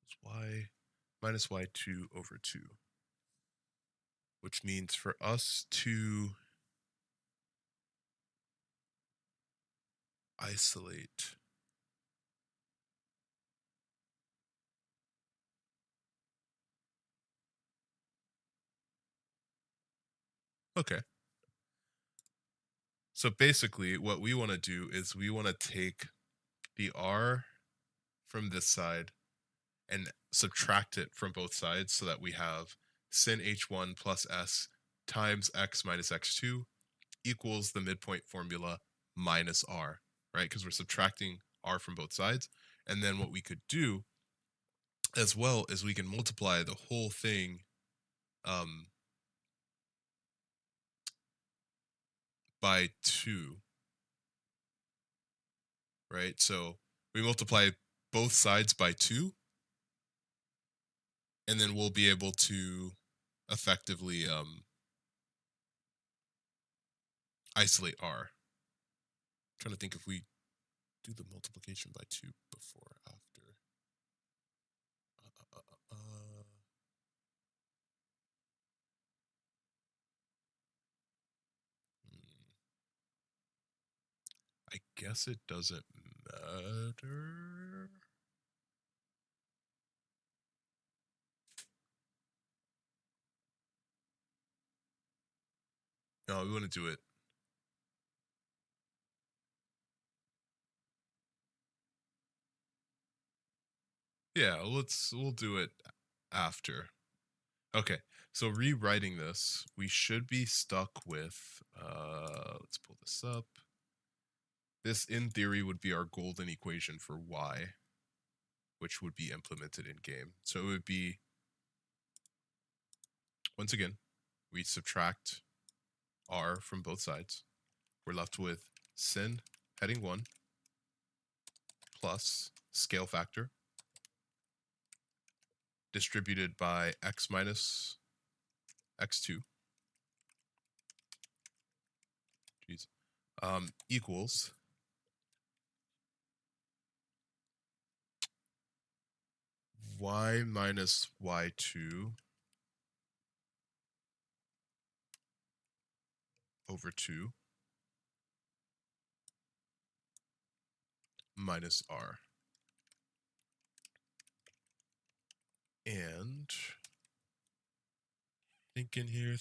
It's y minus y2 over 2. Which means for us to isolate okay. So basically what we want to do is we want to take the r from this side and subtract it from both sides so that we have sin h1 plus s times x minus x2 equals the midpoint formula minus r, right? Because we're subtracting r from both sides. And then what we could do as well is we can multiply the whole thing by 2, right? So we multiply both sides by 2, and then we'll be able to effectively isolate R. I'm trying to think if we do the multiplication by 2 before or after. I guess it doesn't matter. No, we want to do it. Yeah, we'll do it after. Okay, so rewriting this, we should be stuck with, let's pull this up. This, in theory, would be our golden equation for y, which would be implemented in game. So it would be, once again, we subtract r from both sides. We're left with sin heading 1 plus scale factor distributed by x minus x2 equals y minus y2 over 2 minus r. And thinking here.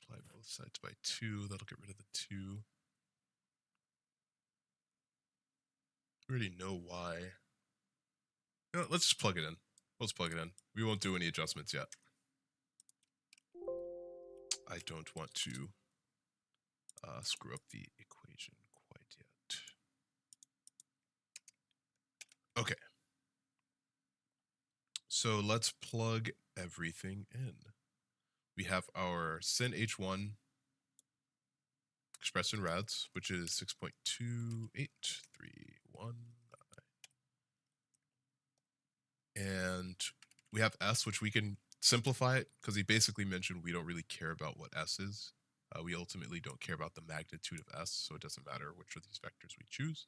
Multiply both sides by 2. That'll get rid of the 2. We already know why. You know, let's just plug it in. Let's plug it in. We won't do any adjustments yet. I don't want to screw up the equation quite yet. Okay. So let's plug everything in. We have our sin h1 expressed in rads, which is 6.28319. And we have s, which we can simplify it because he basically mentioned we don't really care about what s is. We ultimately don't care about the magnitude of s, so it doesn't matter which of these vectors we choose.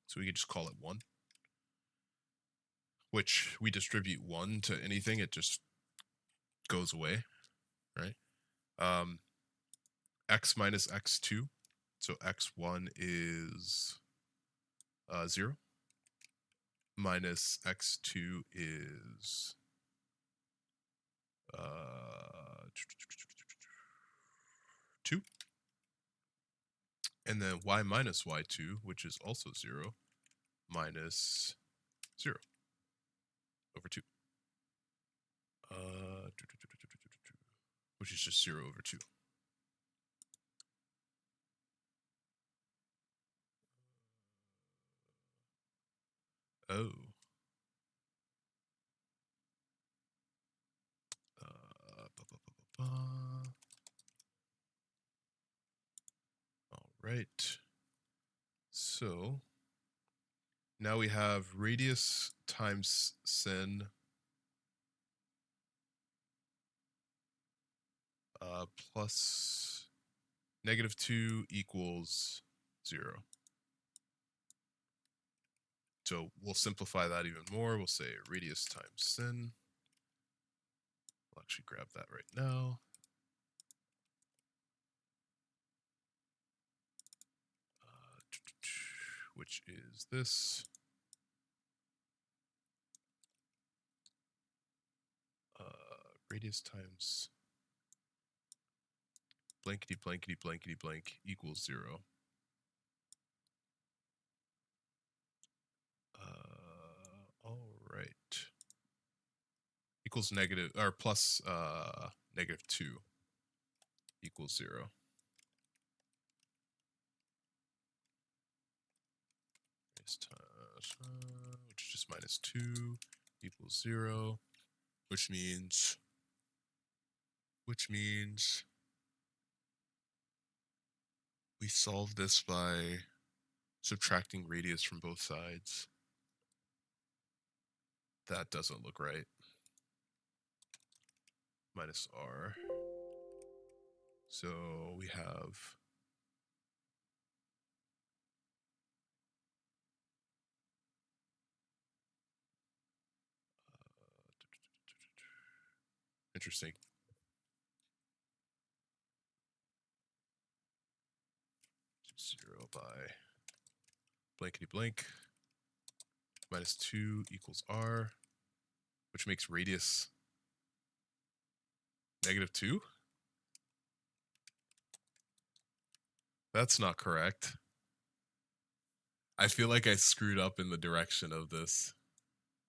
So we could just call it 1, which we distribute 1 to anything, it just goes away, right? X minus x2, so x1 is 0, minus x2 is 2, and then y minus y2, which is also 0, minus 0 over 2, which is just 0 over 2. Oh. All right. So now we have radius times sin plus -2 equals 0. So we'll simplify that even more. We'll say radius times sin. I'll actually grab that right now. Which is this. Radius times blankety blankety blankety blank equals 0. All right. Equals negative or plus -2 equals 0. Which is just -2 equals 0, which means we solve this by subtracting radius from both sides. That doesn't look right. Minus r. So we have interesting. Zero by blankety blank. -2 equals r, which makes radius -2. That's not correct. I feel like I screwed up in the direction of this,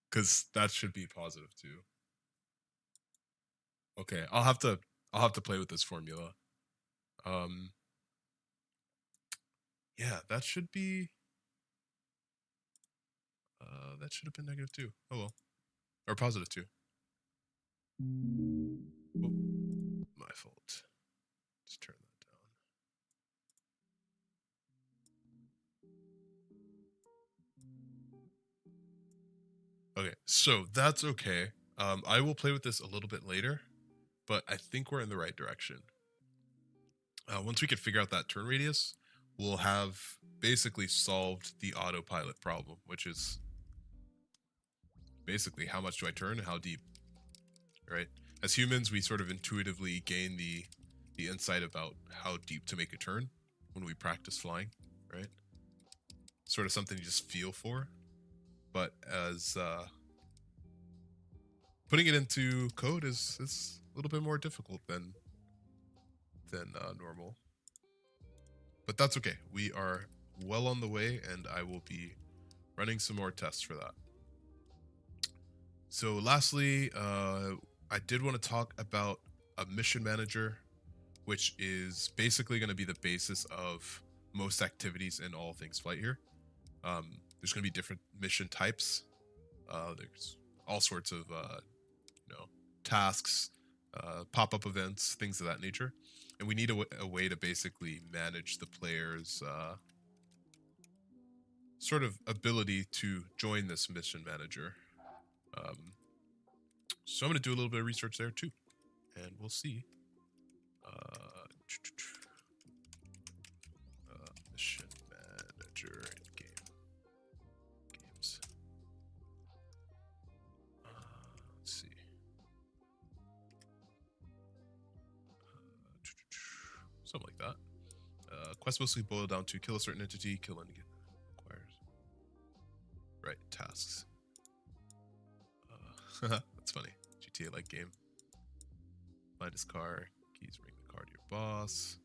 because that should be +2. Okay, I'll have to play with this formula. Yeah, that should be that should have been -2. Oh well. Or +2. Oh, my fault. Just turn that down. Okay, so that's okay. I will play with this a little bit later, but I think we're in the right direction. Once we can figure out that turn radius, we'll have basically solved the autopilot problem, which is basically how much do I turn and how deep, right? As humans, we sort of intuitively gain the insight about how deep to make a turn when we practice flying, right? Sort of something you just feel for. But as putting it into code is a little bit more difficult than normal. But that's okay. We are well on the way, and I will be running some more tests for that. So lastly, I did want to talk about a mission manager, which is basically going to be the basis of most activities in all things flight here. There's going to be different mission types. There's all sorts of tasks, pop-up events, things of that nature. And we need a way to basically manage the player's sort of ability to join this mission manager. So I'm going to do a little bit of research there too, and we'll see. Mission manager in games. Let's see. Something like that. Quest mostly boil down to kill a certain entity, kill and get acquires. Right, tasks. That's funny. GTA-like game. Find his car, keys, bring the car to your boss.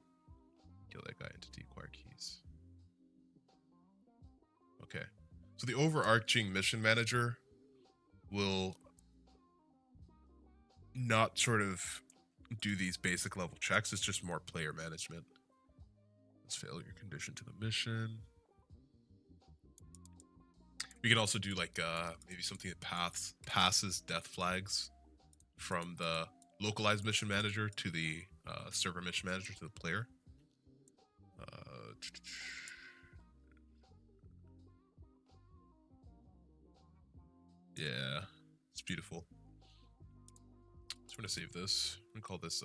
Kill that guy, entity, acquire keys. Okay. So the overarching mission manager will not sort of do these basic level checks. It's just more player management. Let's failure condition to the mission. We can also do like maybe something that passes death flags from the localized mission manager to the server mission manager to the player. Yeah, it's beautiful. So I'm gonna save this. I'm gonna call this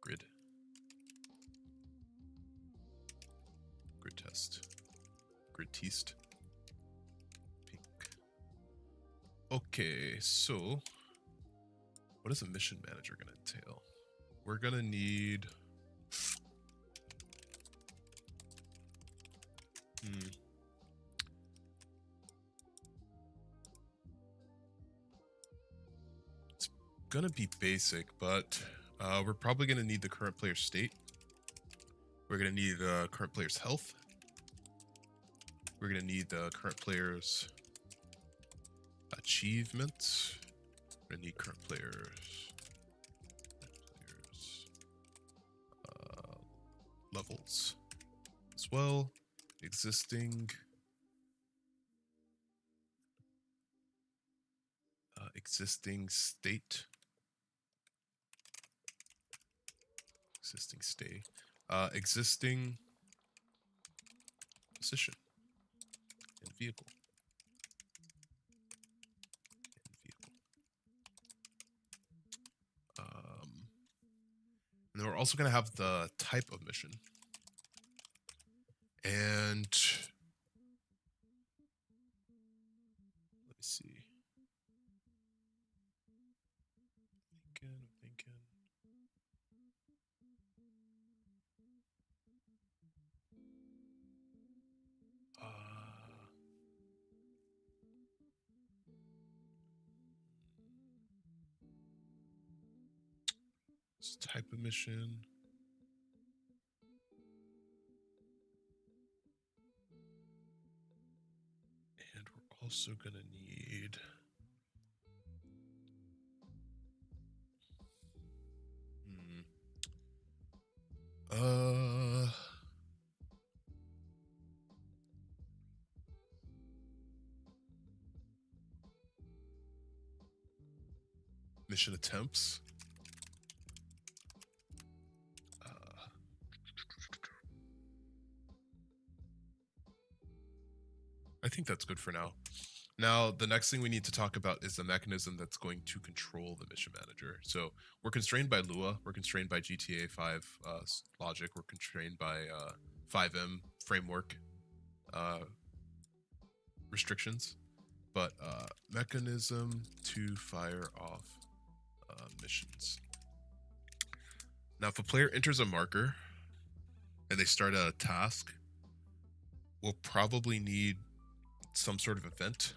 grid test. Grid test. Pink. Okay, so what is a mission manager gonna entail? We're gonna need it's gonna be basic, but We're probably going to need the current player's state. We're going to need the current player's health. We're going to need the current player's achievements. We're going to need current players levels as well. Existing state. Existing state. Existing position and vehicle. And then we're also going to have the type of mission. And let me see. I'm thinking. This type of mission. And we're also going to need mission attempts. I think that's good for now. Now, the next thing we need to talk about is the mechanism that's going to control the mission manager. So we're constrained by Lua, we're constrained by GTA 5 logic, we're constrained by 5M framework restrictions, but mechanism to fire off missions. Now, if a player enters a marker and they start a task, we'll probably need some sort of event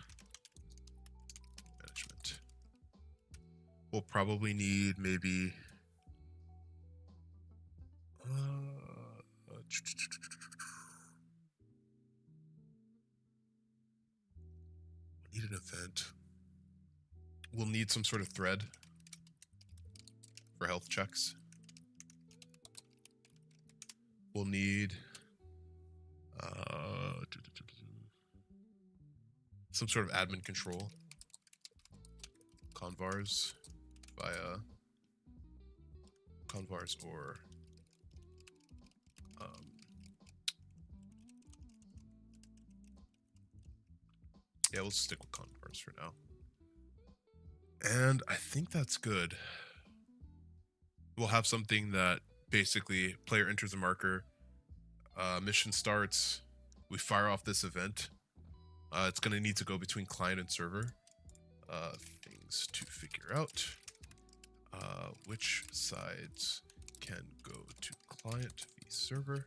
management. We'll probably need maybe need an event. We'll need some sort of thread for health checks. We'll need some sort of admin control, convars via convars or yeah, we'll stick with convars for now. And I think that's good. We'll have something that basically player enters a marker, mission starts, we fire off this event. It's going to need to go between client and server. Things to figure out. Which sides can go to client v server.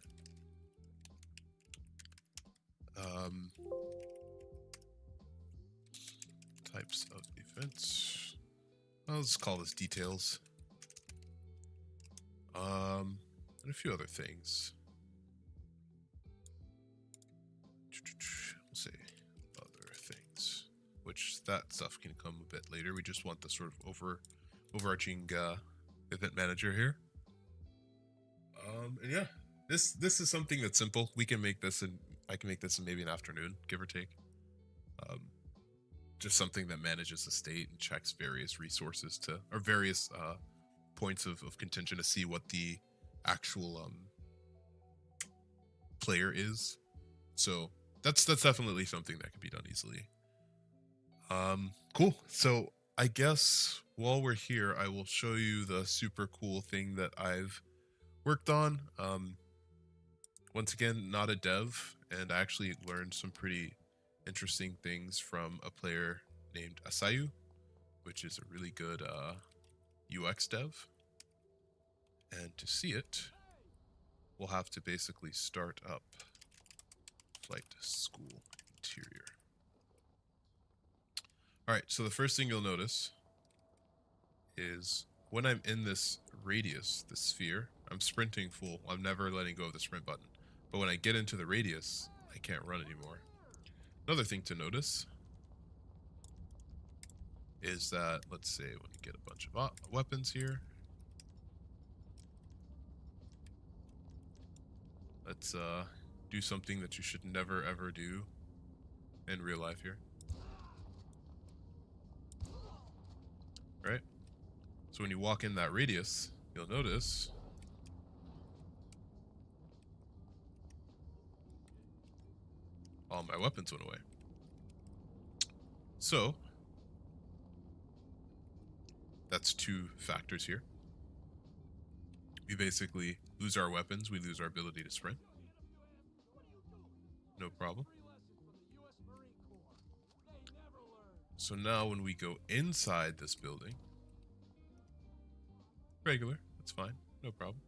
Types of events. I'll just call this details. And a few other things. We'll say other things, which that stuff can come a bit later. We just want the sort of overarching event manager here. And yeah, this is something that's simple. We can make this, and I can make this in maybe an afternoon, give or take. Just something that manages the state and checks various resources to, or various points of contention to see what the actual player is. So that's definitely something that can be done easily. Cool. So I guess while we're here, I will show you the super cool thing that I've worked on. Once again, not a dev, and I actually learned some pretty interesting things from a player named Asayu, which is a really good UX dev. And to see it, we'll have to basically start up flight school interior. All right, so the first thing you'll notice is when I'm in this radius, the sphere, I'm sprinting full. I'm never letting go of the sprint button. But when I get into the radius, I can't run anymore. Another thing to notice is that, let's say, when you get a bunch of weapons here, let's do something that you should never ever do in real life here. Right? So when you walk in that radius, you'll notice all my weapons went away. So that's two factors here. We basically lose our weapons, we lose our ability to sprint. No problem. So now when we go inside this building, regular, that's fine, no problem.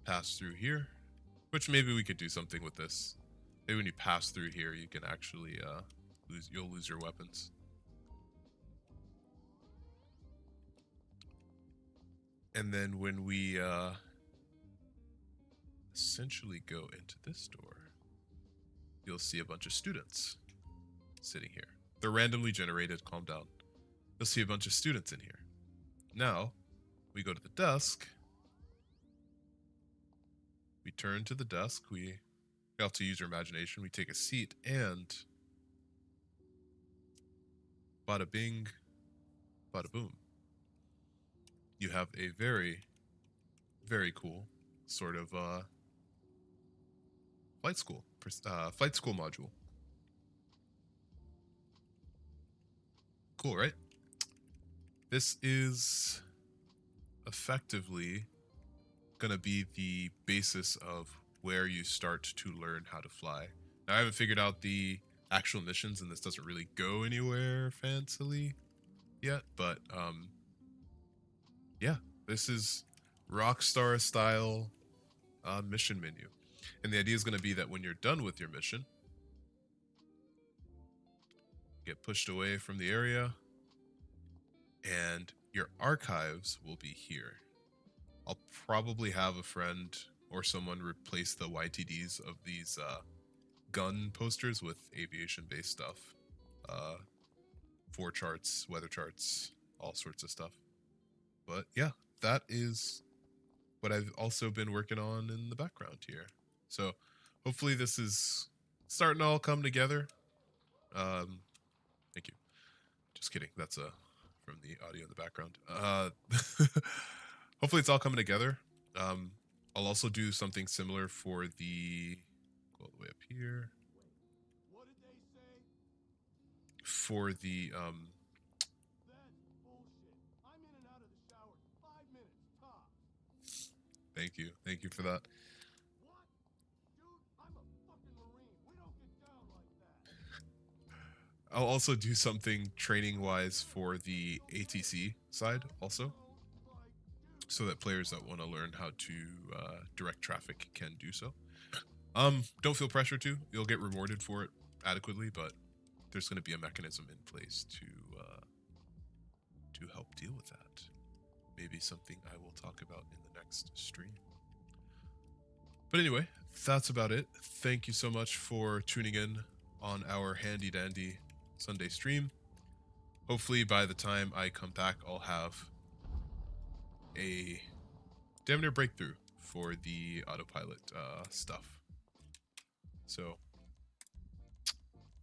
Pass through here, which maybe we could do something with this. Maybe when you pass through here, you can actually you'll lose your weapons. And then when we essentially go into this door, you'll see a bunch of students sitting here. They're randomly generated, calm down. You'll see a bunch of students in here. Now, we go to the desk. We turn to the desk. We have to use our imagination. We take a seat and bada bing, bada boom. You have a very, very cool sort of flight school module. Cool, right? This is effectively gonna be the basis of where you start to learn how to fly. Now, I haven't figured out the actual missions, and this doesn't really go anywhere fancily yet, but yeah, this is Rockstar style mission menu. And the idea is going to be that when you're done with your mission, get pushed away from the area, and your archives will be here. I'll probably have a friend or someone replace the YTDs of these gun posters with aviation-based stuff. 4 charts, weather charts, all sorts of stuff. But yeah, that is what I've also been working on in the background here. So hopefully this is starting to all come together. Thank you. Just kidding. That's from the audio in the background. Hopefully it's all coming together. I'll also do something similar for the, go all the way up here. What did they say? For the That's bullshit. I'm in and out of the shower 5 minutes tops. Thank you for that. What? Dude, I'm a fucking Marine. We don't get down like that. I'll also do something training wise for the ATC side also, so that players that want to learn how to direct traffic can do so. Don't feel pressure to. You'll get rewarded for it adequately, but there's going to be a mechanism in place to help deal with that. Maybe something I will talk about in the next stream. But anyway, that's about it. Thank you so much for tuning in on our handy dandy Sunday stream. Hopefully by the time I come back, I'll have a damn near breakthrough for the autopilot stuff. So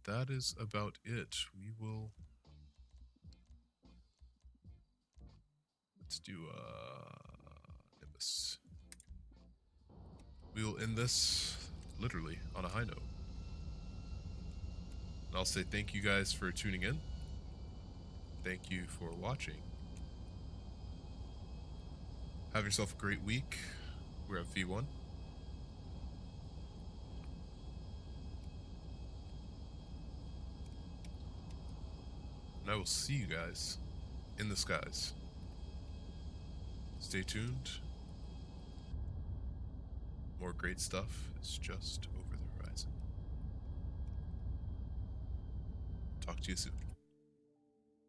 that is about it. We will, let's do Nimbus. We will end this literally on a high note. And I'll say thank you guys for tuning in. Thank you for watching. Have yourself a great week. We're at V1. And I will see you guys in the skies. Stay tuned. More great stuff is just over the horizon. Talk to you soon.